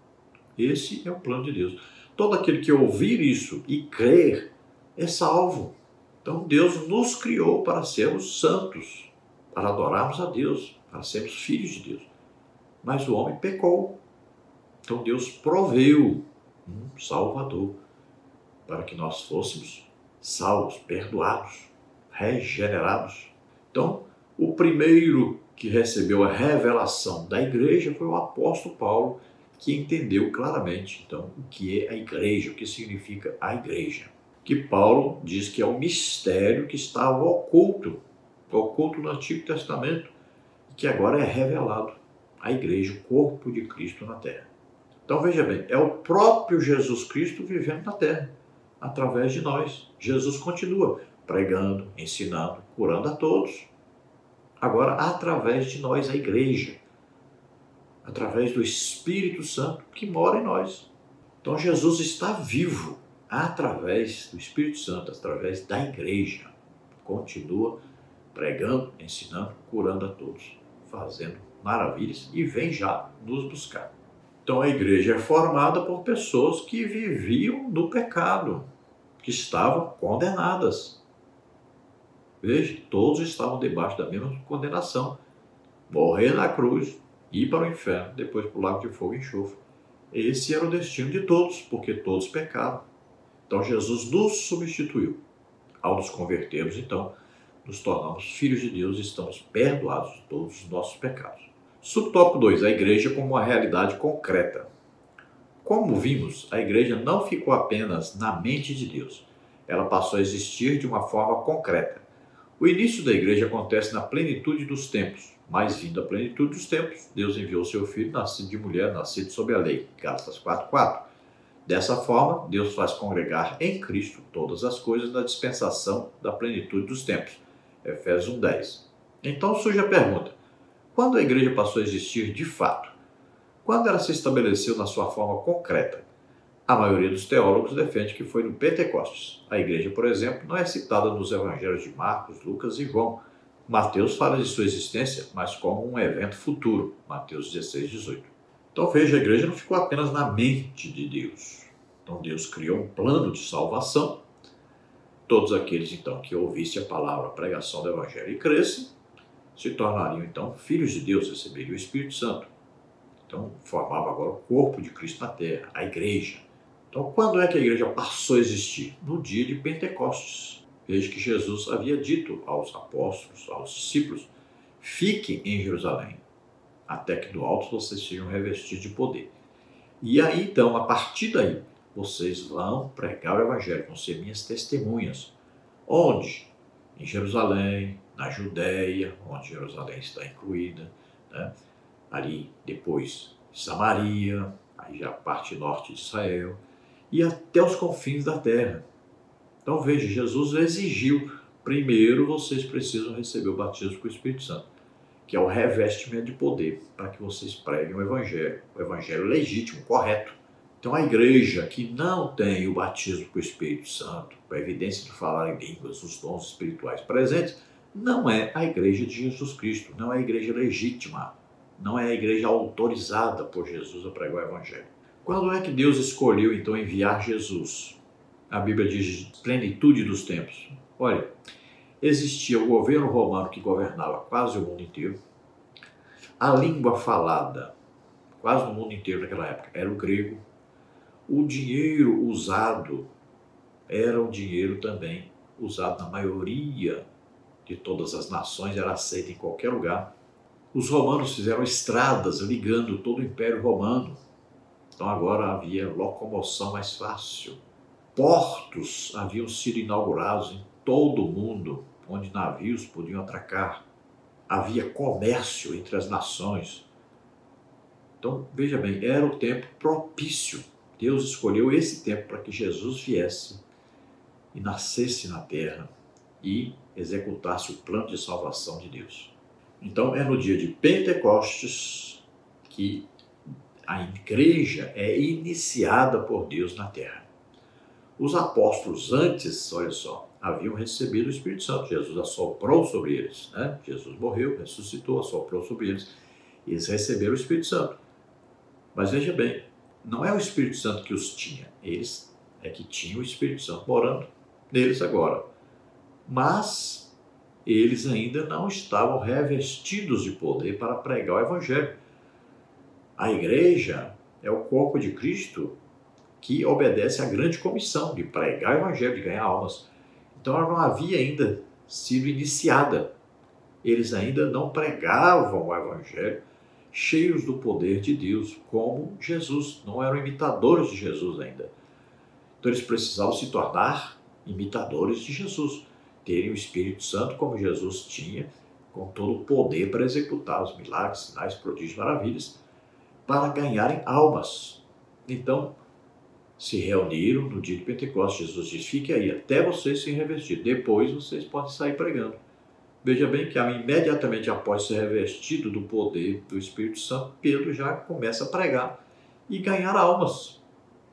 Esse é o plano de Deus. Todo aquele que ouvir isso e crer é salvo. Então Deus nos criou para sermos santos, para adorarmos a Deus, para sermos filhos de Deus. Mas o homem pecou. Então Deus proveu um Salvador para que nós fôssemos salvos, perdoados, regenerados. Então, o primeiro que recebeu a revelação da igreja foi o apóstolo Paulo, que entendeu claramente, então, o que é a igreja, o que significa a igreja. Que Paulo diz que é um mistério que estava oculto no Antigo Testamento, e que agora é revelado a igreja, o corpo de Cristo na terra. Então veja bem, é o próprio Jesus Cristo vivendo na terra, através de nós. Jesus continua pregando, ensinando, curando a todos. Agora, através de nós, a igreja, através do Espírito Santo que mora em nós. Então Jesus está vivo através do Espírito Santo, através da igreja. Continua pregando, ensinando, curando a todos, fazendo maravilhas e vem já nos buscar. Então a igreja é formada por pessoas que viviam no pecado, que estavam condenadas. Veja, todos estavam debaixo da mesma condenação. Morrer na cruz, ir para o inferno, depois para o lago de fogo e enxofre. Esse era o destino de todos, porque todos pecaram. Então Jesus nos substituiu. Ao nos convertermos, então, nos tornamos filhos de Deus e estamos perdoados de todos os nossos pecados. Subtópico 2. A igreja como uma realidade concreta. Como vimos, a igreja não ficou apenas na mente de Deus. Ela passou a existir de uma forma concreta. O início da igreja acontece na plenitude dos tempos. Mas vindo a plenitude dos tempos, Deus enviou seu Filho, nascido de mulher, nascido sob a lei. Gálatas 4:4. Dessa forma, Deus faz congregar em Cristo todas as coisas na dispensação da plenitude dos tempos. Efésios 1:10. Então surge a pergunta: quando a igreja passou a existir de fato? Quando ela se estabeleceu na sua forma concreta? A maioria dos teólogos defende que foi no Pentecostes. A igreja, por exemplo, não é citada nos evangelhos de Marcos, Lucas e João. Mateus fala de sua existência, mas como um evento futuro. Mateus 16:18. Então veja, a igreja não ficou apenas na mente de Deus. Então Deus criou um plano de salvação. Todos aqueles, então, que ouvissem a palavra, a pregação do evangelho e crescem, se tornariam, então, filhos de Deus, receberiam o Espírito Santo. Então, formava agora o corpo de Cristo na terra, a igreja. Então, quando é que a igreja passou a existir? No dia de Pentecostes. Veja que Jesus havia dito aos apóstolos, aos discípulos: fiquem em Jerusalém, até que do alto vocês sejam revestidos de poder. E aí, então, a partir daí, vocês vão pregar o evangelho, vão ser minhas testemunhas. Onde? Em Jerusalém, na Judéia, onde Jerusalém está incluída, né? Ali depois Samaria, aí já a parte norte de Israel, e até os confins da terra. Então veja, Jesus exigiu: primeiro vocês precisam receber o batismo com o Espírito Santo, que é o revestimento de poder, para que vocês preguem o evangelho legítimo, correto, Então a igreja que não tem o batismo com o Espírito Santo, a evidência de falar em línguas, os dons espirituais presentes, não é a igreja de Jesus Cristo, não é a igreja legítima, não é a igreja autorizada por Jesus a pregar o Evangelho. Quando é que Deus escolheu então enviar Jesus? A Bíblia diz plenitude dos tempos. Olha, existia o governo romano que governava quase o mundo inteiro. A língua falada quase no mundo inteiro naquela época era o grego. O dinheiro usado era um dinheiro também usado na maioria de todas as nações, era aceito em qualquer lugar. Os romanos fizeram estradas ligando todo o Império Romano. Então agora havia locomoção mais fácil. Portos haviam sido inaugurados em todo o mundo, onde navios podiam atracar. Havia comércio entre as nações. Então, veja bem, era o tempo propício. Deus escolheu esse tempo para que Jesus viesse e nascesse na terra e executasse o plano de salvação de Deus. Então, é no dia de Pentecostes que a igreja é iniciada por Deus na terra. Os apóstolos antes, olha só, haviam recebido o Espírito Santo. Jesus assoprou sobre eles, né? Jesus morreu, ressuscitou, assoprou sobre eles. Eles receberam o Espírito Santo. Mas veja bem, não é o Espírito Santo que os tinha, eles é que tinham o Espírito Santo morando neles agora. Mas eles ainda não estavam revestidos de poder para pregar o Evangelho. A igreja é o corpo de Cristo que obedece à grande comissão de pregar o Evangelho, de ganhar almas. Então ela não havia ainda sido iniciada. Eles ainda não pregavam o Evangelho cheios do poder de Deus, como Jesus. Não eram imitadores de Jesus ainda. Então eles precisavam se tornar imitadores de Jesus, terem o Espírito Santo como Jesus tinha, com todo o poder para executar os milagres, sinais, prodígios, maravilhas, para ganharem almas. Então, se reuniram no dia de Pentecostes. Jesus disse: fique aí até vocês se revestirem, depois vocês podem sair pregando. Veja bem que imediatamente após ser revestido do poder do Espírito Santo, Pedro já começa a pregar e ganhar almas.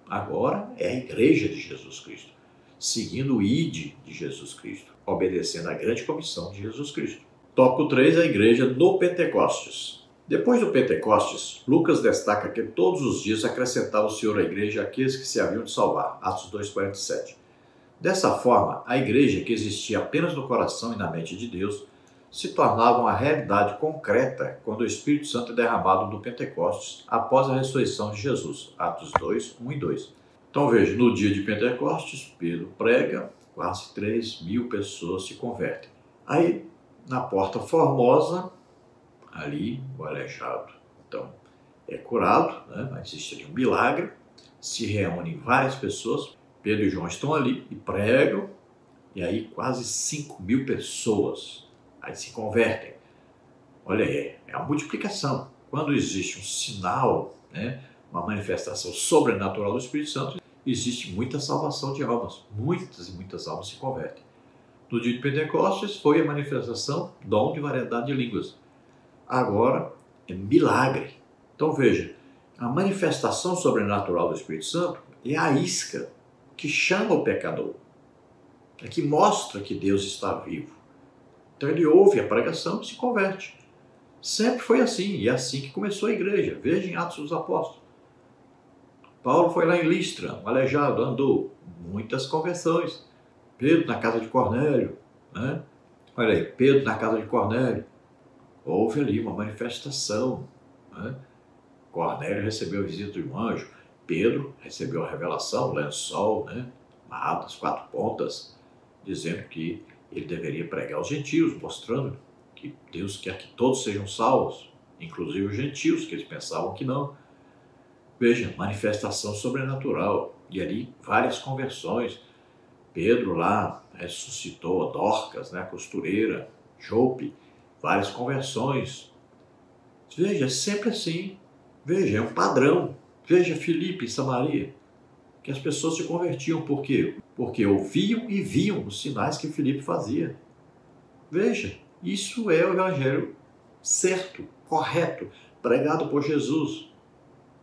Agora é a igreja de Jesus Cristo, seguindo o ID de Jesus Cristo, obedecendo à grande comissão de Jesus Cristo. Tópico 3, a igreja no Pentecostes. Depois do Pentecostes, Lucas destaca que todos os dias acrescentava o Senhor à igreja aqueles que se haviam de salvar. Atos 2,47. Dessa forma, a igreja, que existia apenas no coração e na mente de Deus, se tornava uma realidade concreta quando o Espírito Santo é derramado no Pentecostes, após a ressurreição de Jesus. Atos 2, 1 e 2. Então veja, no dia de Pentecostes, Pedro prega, quase 3.000 pessoas se convertem. Aí, na Porta Formosa, ali o aleijado, então, é curado, né? Mas existe ali um milagre, se reúnem várias pessoas, Pedro e João estão ali e pregam, e aí quase 5.000 pessoas aí se convertem. Olha aí, é a multiplicação. Quando existe um sinal, né, uma manifestação sobrenatural do Espírito Santo, existe muita salvação de almas, muitas e muitas almas se convertem. No dia de Pentecostes foi a manifestação, dom de variedade de línguas. Agora é milagre. Então veja, a manifestação sobrenatural do Espírito Santo é a isca que chama o pecador, é que mostra que Deus está vivo. Então ele ouve a pregação e se converte. Sempre foi assim, e é assim que começou a igreja. Veja em Atos dos Apóstolos. Paulo foi lá em Listra, um aleijado, andou, muitas conversões. Pedro na casa de Cornélio, né? Olha aí, Pedro na casa de Cornélio. Houve ali uma manifestação, né? Cornélio recebeu a visita de um anjo, Pedro recebeu a revelação, o lençol, né? Amarrado às 4 pontas, dizendo que ele deveria pregar aos gentios, mostrando que Deus quer que todos sejam salvos, inclusive os gentios, que eles pensavam que não. Veja, manifestação sobrenatural, e ali várias conversões. Pedro lá ressuscitou a Dorcas, né, a costureira, Jope, várias conversões. Veja, é sempre assim. Veja, é um padrão. Veja Filipe e Samaria, que as pessoas se convertiam. Por quê? Porque ouviam e viam os sinais que Filipe fazia. Veja, isso é o evangelho certo, correto, pregado por Jesus.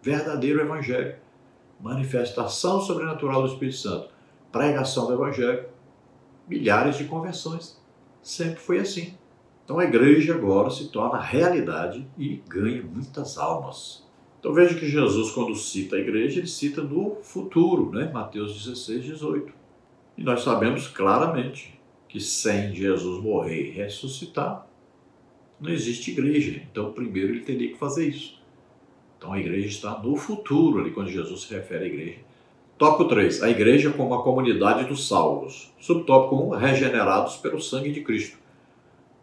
Verdadeiro evangelho. manifestação sobrenatural do Espírito Santo, pregação do Evangelho, milhares de conversões. Sempre foi assim. Então a igreja agora se torna realidade e ganha muitas almas. Então veja que Jesus, quando cita a igreja, ele cita no futuro, né? Mateus 16, 18. E nós sabemos claramente que sem Jesus morrer e ressuscitar, não existe igreja. Então primeiro ele teria que fazer isso. Então a igreja está no futuro, ali quando Jesus se refere à igreja. Tópico 3. A igreja como a comunidade dos salvos. Subtópico 1. Regenerados pelo sangue de Cristo.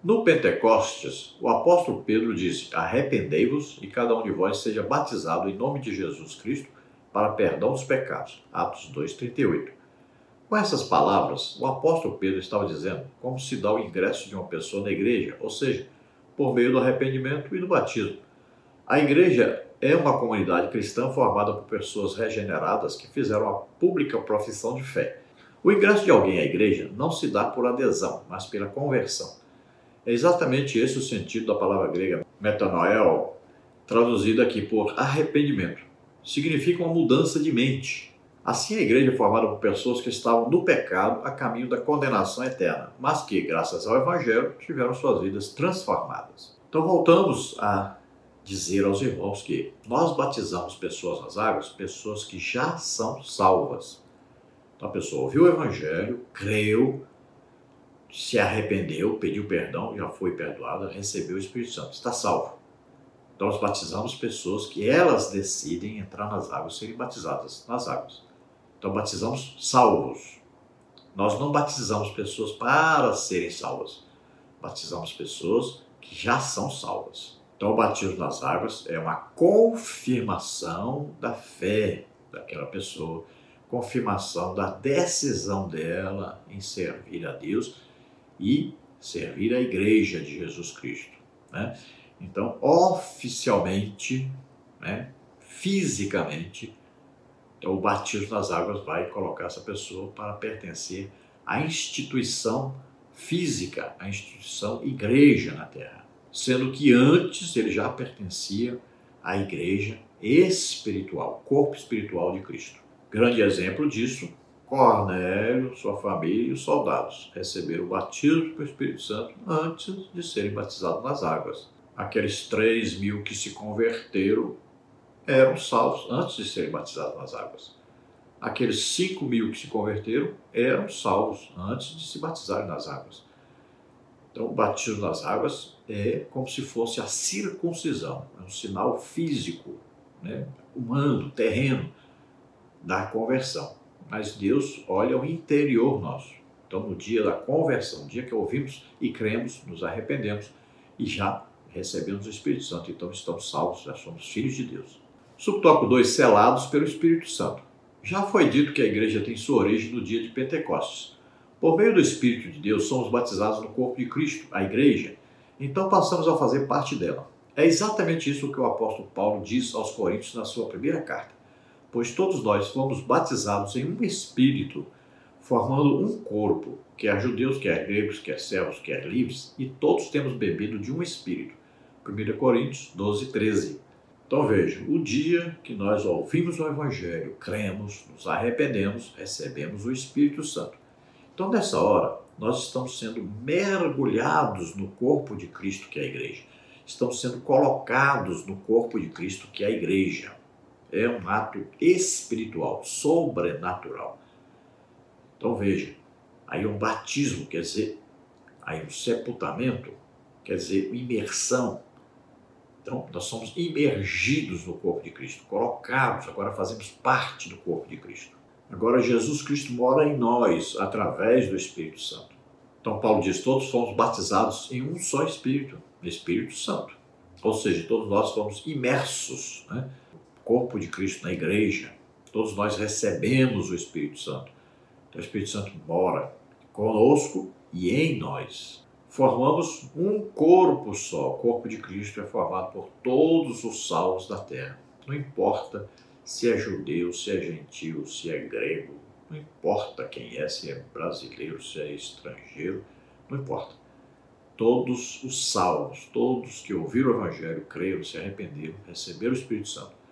No Pentecostes, o apóstolo Pedro disse: arrependei-vos e cada um de vós seja batizado em nome de Jesus Cristo para perdão dos pecados. Atos 2:38. Com essas palavras, o apóstolo Pedro estava dizendo como se dá o ingresso de uma pessoa na igreja, ou seja, por meio do arrependimento e do batismo. A igreja é uma comunidade cristã formada por pessoas regeneradas que fizeram a pública profissão de fé. O ingresso de alguém à igreja não se dá por adesão, mas pela conversão. É exatamente esse o sentido da palavra grega metanoel, traduzida aqui por arrependimento. Significa uma mudança de mente. Assim, a igreja é formada por pessoas que estavam no pecado a caminho da condenação eterna, mas que, graças ao Evangelho, tiveram suas vidas transformadas. Então, voltamos a dizer aos irmãos que nós batizamos pessoas nas águas, pessoas que já são salvas. Então, a pessoa ouviu o Evangelho, creu, se arrependeu, pediu perdão, já foi perdoada, recebeu o Espírito Santo, está salvo. Então nós batizamos pessoas que elas decidem entrar nas águas, serem batizadas nas águas. Então batizamos salvos. Nós não batizamos pessoas para serem salvas. Batizamos pessoas que já são salvas. Então o batismo nas águas é uma confirmação da fé daquela pessoa, confirmação da decisão dela em servir a Deus e servir a igreja de Jesus Cristo, né? Então, oficialmente, né, fisicamente, então, o batismo nas águas vai colocar essa pessoa para pertencer à instituição física, à instituição igreja na terra, sendo que antes ele já pertencia à igreja espiritual, corpo espiritual de Cristo. Grande exemplo disso, Cornélio, sua família e os soldados receberam o batismo com o Espírito Santo antes de serem batizados nas águas. Aqueles 3.000 que se converteram eram salvos antes de serem batizados nas águas. Aqueles 5.000 que se converteram eram salvos antes de se batizarem nas águas. Então, o batismo nas águas é como se fosse a circuncisão, é um sinal físico, né, humano, terreno, da conversão. Mas Deus olha o interior nosso. Então, no dia da conversão, no dia que ouvimos e cremos, nos arrependemos e já recebemos o Espírito Santo. Então, estamos salvos, já somos filhos de Deus. Subtópico 2, selados pelo Espírito Santo. Já foi dito que a igreja tem sua origem no dia de Pentecostes. Por meio do Espírito de Deus, somos batizados no corpo de Cristo, a igreja. Então, passamos a fazer parte dela. É exatamente isso que o apóstolo Paulo diz aos Coríntios na sua primeira carta. Pois todos nós fomos batizados em um Espírito, formando um corpo, quer judeus, quer gregos, quer servos, quer livres, e todos temos bebido de um Espírito. 1 Coríntios 12, 13. Então veja, o dia que nós ouvimos o Evangelho, cremos, nos arrependemos, recebemos o Espírito Santo. Então nessa hora, nós estamos sendo mergulhados no corpo de Cristo, que é a igreja. Estamos sendo colocados no corpo de Cristo, que é a igreja. É um ato espiritual, sobrenatural. Então veja, aí um batismo, quer dizer, aí um sepultamento, quer dizer, imersão. Então nós somos imergidos no corpo de Cristo, colocados, agora fazemos parte do corpo de Cristo. Agora Jesus Cristo mora em nós, através do Espírito Santo. Então Paulo diz, todos fomos batizados em um só Espírito, no Espírito Santo. Ou seja, todos nós fomos imersos, né? Corpo de Cristo na igreja, todos nós recebemos o Espírito Santo. Então o Espírito Santo mora conosco e em nós. Formamos um corpo só. O corpo de Cristo é formado por todos os salvos da terra. Não importa se é judeu, se é gentil, se é grego, não importa quem é, se é brasileiro, se é estrangeiro, não importa. Todos os salvos, todos que ouviram o Evangelho, creram, se arrependeram, receberam o Espírito Santo,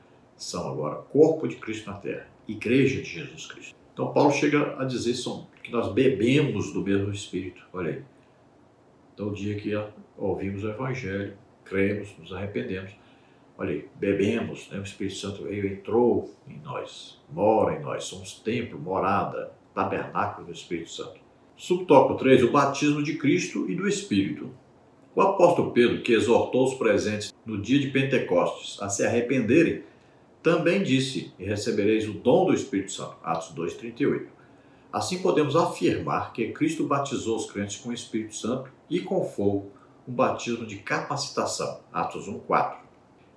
são agora corpo de Cristo na terra, igreja de Jesus Cristo. Então Paulo chega a dizer que nós bebemos do mesmo Espírito. Olha aí. Então o dia que ouvimos o Evangelho, cremos, nos arrependemos, olha aí, bebemos, né? O Espírito Santo veio, entrou em nós, mora em nós, somos templo, morada, tabernáculo do Espírito Santo. Subtópico 3, o batismo de Cristo e do Espírito. O apóstolo Pedro, que exortou os presentes no dia de Pentecostes a se arrependerem, também disse, e recebereis o dom do Espírito Santo, Atos 2,38. Assim podemos afirmar que Cristo batizou os crentes com o Espírito Santo e com fogo, um batismo de capacitação, Atos 1,4.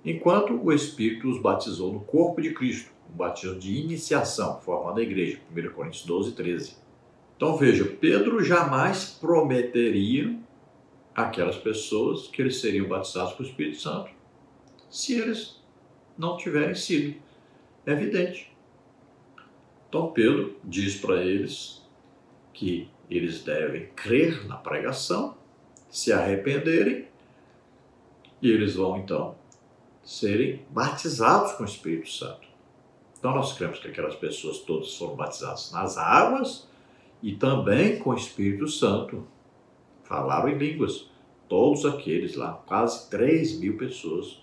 Enquanto o Espírito os batizou no corpo de Cristo, um batismo de iniciação, formando a igreja, 1 Coríntios 12,13. Então veja, Pedro jamais prometeria àquelas pessoas que eles seriam batizados com o Espírito Santo se eles não tiverem sido. É evidente. Então Pedro diz para eles que eles devem crer na pregação, se arrependerem, e eles vão então serem batizados com o Espírito Santo. Então nós cremos que aquelas pessoas todas foram batizadas nas águas e também com o Espírito Santo. Falaram em línguas. Todos aqueles lá, quase 3.000 pessoas,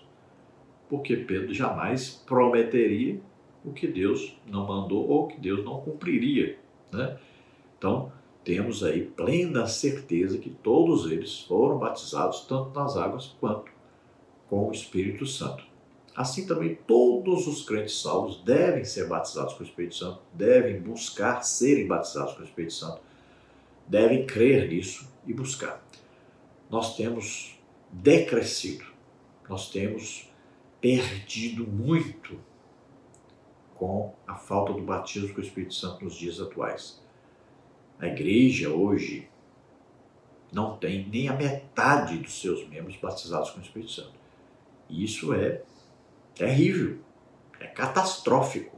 porque Pedro jamais prometeria o que Deus não mandou ou que Deus não cumpriria, né? Então, temos aí plena certeza que todos eles foram batizados tanto nas águas quanto com o Espírito Santo. Assim também todos os crentes salvos devem ser batizados com o Espírito Santo, devem buscar serem batizados com o Espírito Santo, devem crer nisso e buscar. Nós temos decrescido, nós temos perdido muito com a falta do batismo com o Espírito Santo nos dias atuais. A igreja hoje não tem nem a metade dos seus membros batizados com o Espírito Santo. E isso é terrível, é catastrófico.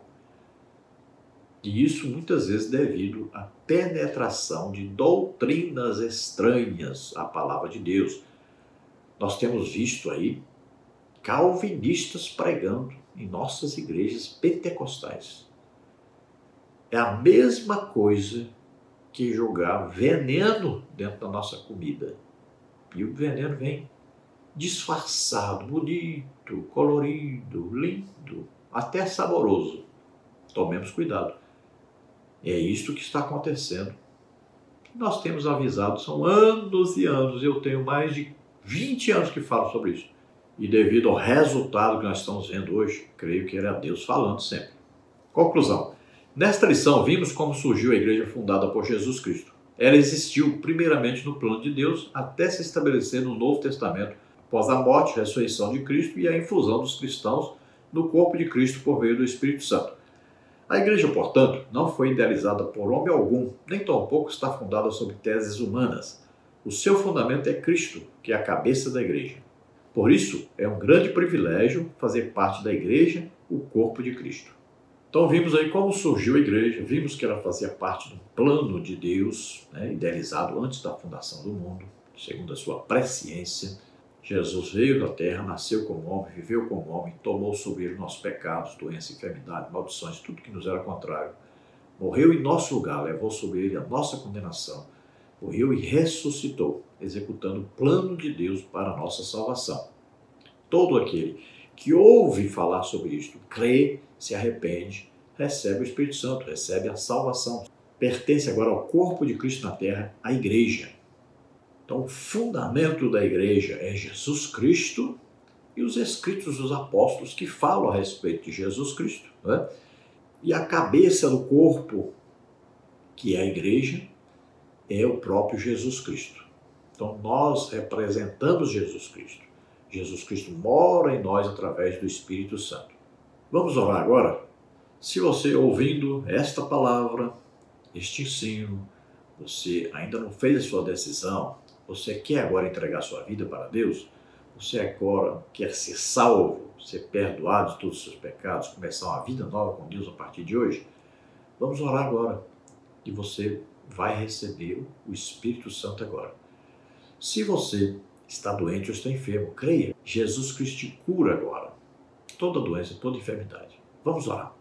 E isso muitas vezes devido à penetração de doutrinas estranhas à palavra de Deus. Nós temos visto aí calvinistas pregando em nossas igrejas pentecostais. É a mesma coisa que jogar veneno dentro da nossa comida. E o veneno vem disfarçado, bonito, colorido, lindo, até saboroso. Tomemos cuidado. É isto que está acontecendo. Nós temos avisado, são anos e anos, eu tenho mais de 20 anos que falo sobre isso. E devido ao resultado que nós estamos vendo hoje, creio que era Deus falando sempre. Conclusão. Nesta lição, vimos como surgiu a igreja fundada por Jesus Cristo. Ela existiu primeiramente no plano de Deus até se estabelecer no Novo Testamento, após a morte e ressurreição de Cristo e a infusão dos cristãos no corpo de Cristo por meio do Espírito Santo. A igreja, portanto, não foi idealizada por homem algum, nem tampouco está fundada sobre teses humanas. O seu fundamento é Cristo, que é a cabeça da igreja. Por isso, é um grande privilégio fazer parte da igreja, o corpo de Cristo. Então vimos aí como surgiu a igreja, vimos que ela fazia parte do plano de Deus, né, idealizado antes da fundação do mundo, segundo a sua presciência. Jesus veio da terra, nasceu como homem, viveu como homem, tomou sobre ele nossos pecados, doença, enfermidade, maldições, tudo que nos era contrário. Morreu em nosso lugar, levou sobre ele a nossa condenação. Morreu e ressuscitou, executando o plano de Deus para a nossa salvação. Todo aquele que ouve falar sobre isto, crê, se arrepende, recebe o Espírito Santo, recebe a salvação. Pertence agora ao corpo de Cristo na terra, a igreja. Então, o fundamento da igreja é Jesus Cristo e os escritos dos apóstolos que falam a respeito de Jesus Cristo, né? E a cabeça do corpo, que é a igreja, é o próprio Jesus Cristo. Então, nós representamos Jesus Cristo. Jesus Cristo mora em nós através do Espírito Santo. Vamos orar agora? Se você, ouvindo esta palavra, este ensino, você ainda não fez a sua decisão, você quer agora entregar sua vida para Deus, você agora quer ser salvo, ser perdoado de todos os seus pecados, começar uma vida nova com Deus a partir de hoje, vamos orar agora e você vai receber o Espírito Santo agora. Se você está doente ou está enfermo, creia, Jesus Cristo te cura agora. toda doença, toda enfermidade. Vamos lá.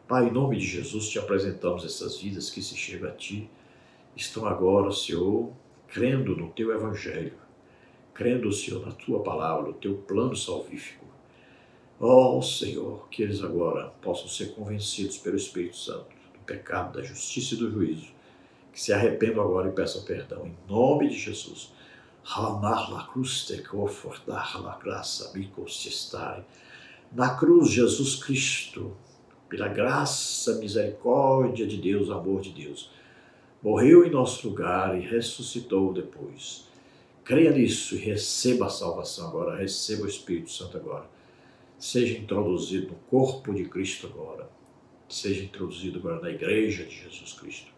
Pai, em nome de Jesus, te apresentamos essas vidas que se chegam a Ti, estão agora, Senhor, crendo no Teu Evangelho, crendo, Senhor, na Tua palavra, no Teu plano salvífico. Ó Senhor, que eles agora possam ser convencidos pelo Espírito Santo do pecado, da justiça e do juízo, que se arrependam agora e peçam perdão, em nome de Jesus. Na cruz, Jesus Cristo, pela graça, misericórdia de Deus, amor de Deus, morreu em nosso lugar e ressuscitou depois. Creia nisso e receba a salvação agora, receba o Espírito Santo agora. Seja introduzido no corpo de Cristo agora. Seja introduzido agora na igreja de Jesus Cristo.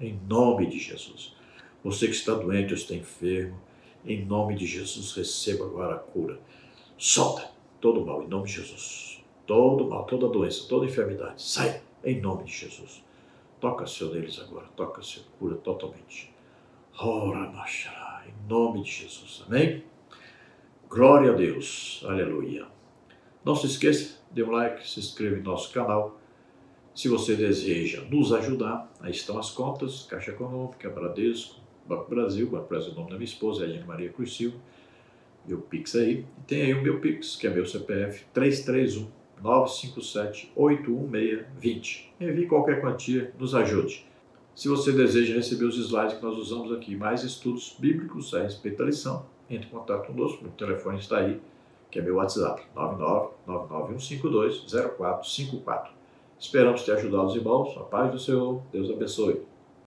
Em nome de Jesus. Você que está doente ou está enfermo, em nome de Jesus, receba agora a cura. Solta todo mal, em nome de Jesus. Todo mal, toda doença, toda enfermidade, sai em nome de Jesus. Toca, Senhor, neles agora. Toca, Senhor, cura totalmente. Ora, Machará, em nome de Jesus. Amém? Glória a Deus. Aleluia. Não se esqueça, dê um like, se inscreva em nosso canal. Se você deseja nos ajudar, aí estão as contas, Caixa Econômica, Bradesco, Banco Brasil, Banco Brasil, o nome da minha esposa, Edna Maria Cruz Silva, meu Pix aí. E tem aí o meu Pix, que é meu CPF, 331-957-81620. Envie qualquer quantia, nos ajude. Se você deseja receber os slides que nós usamos aqui, mais estudos bíblicos a respeito da lição, entre em contato conosco, meu telefone está aí, que é meu WhatsApp, 99991520454. Esperamos ter ajudado os irmãos. A paz do Senhor. Deus abençoe.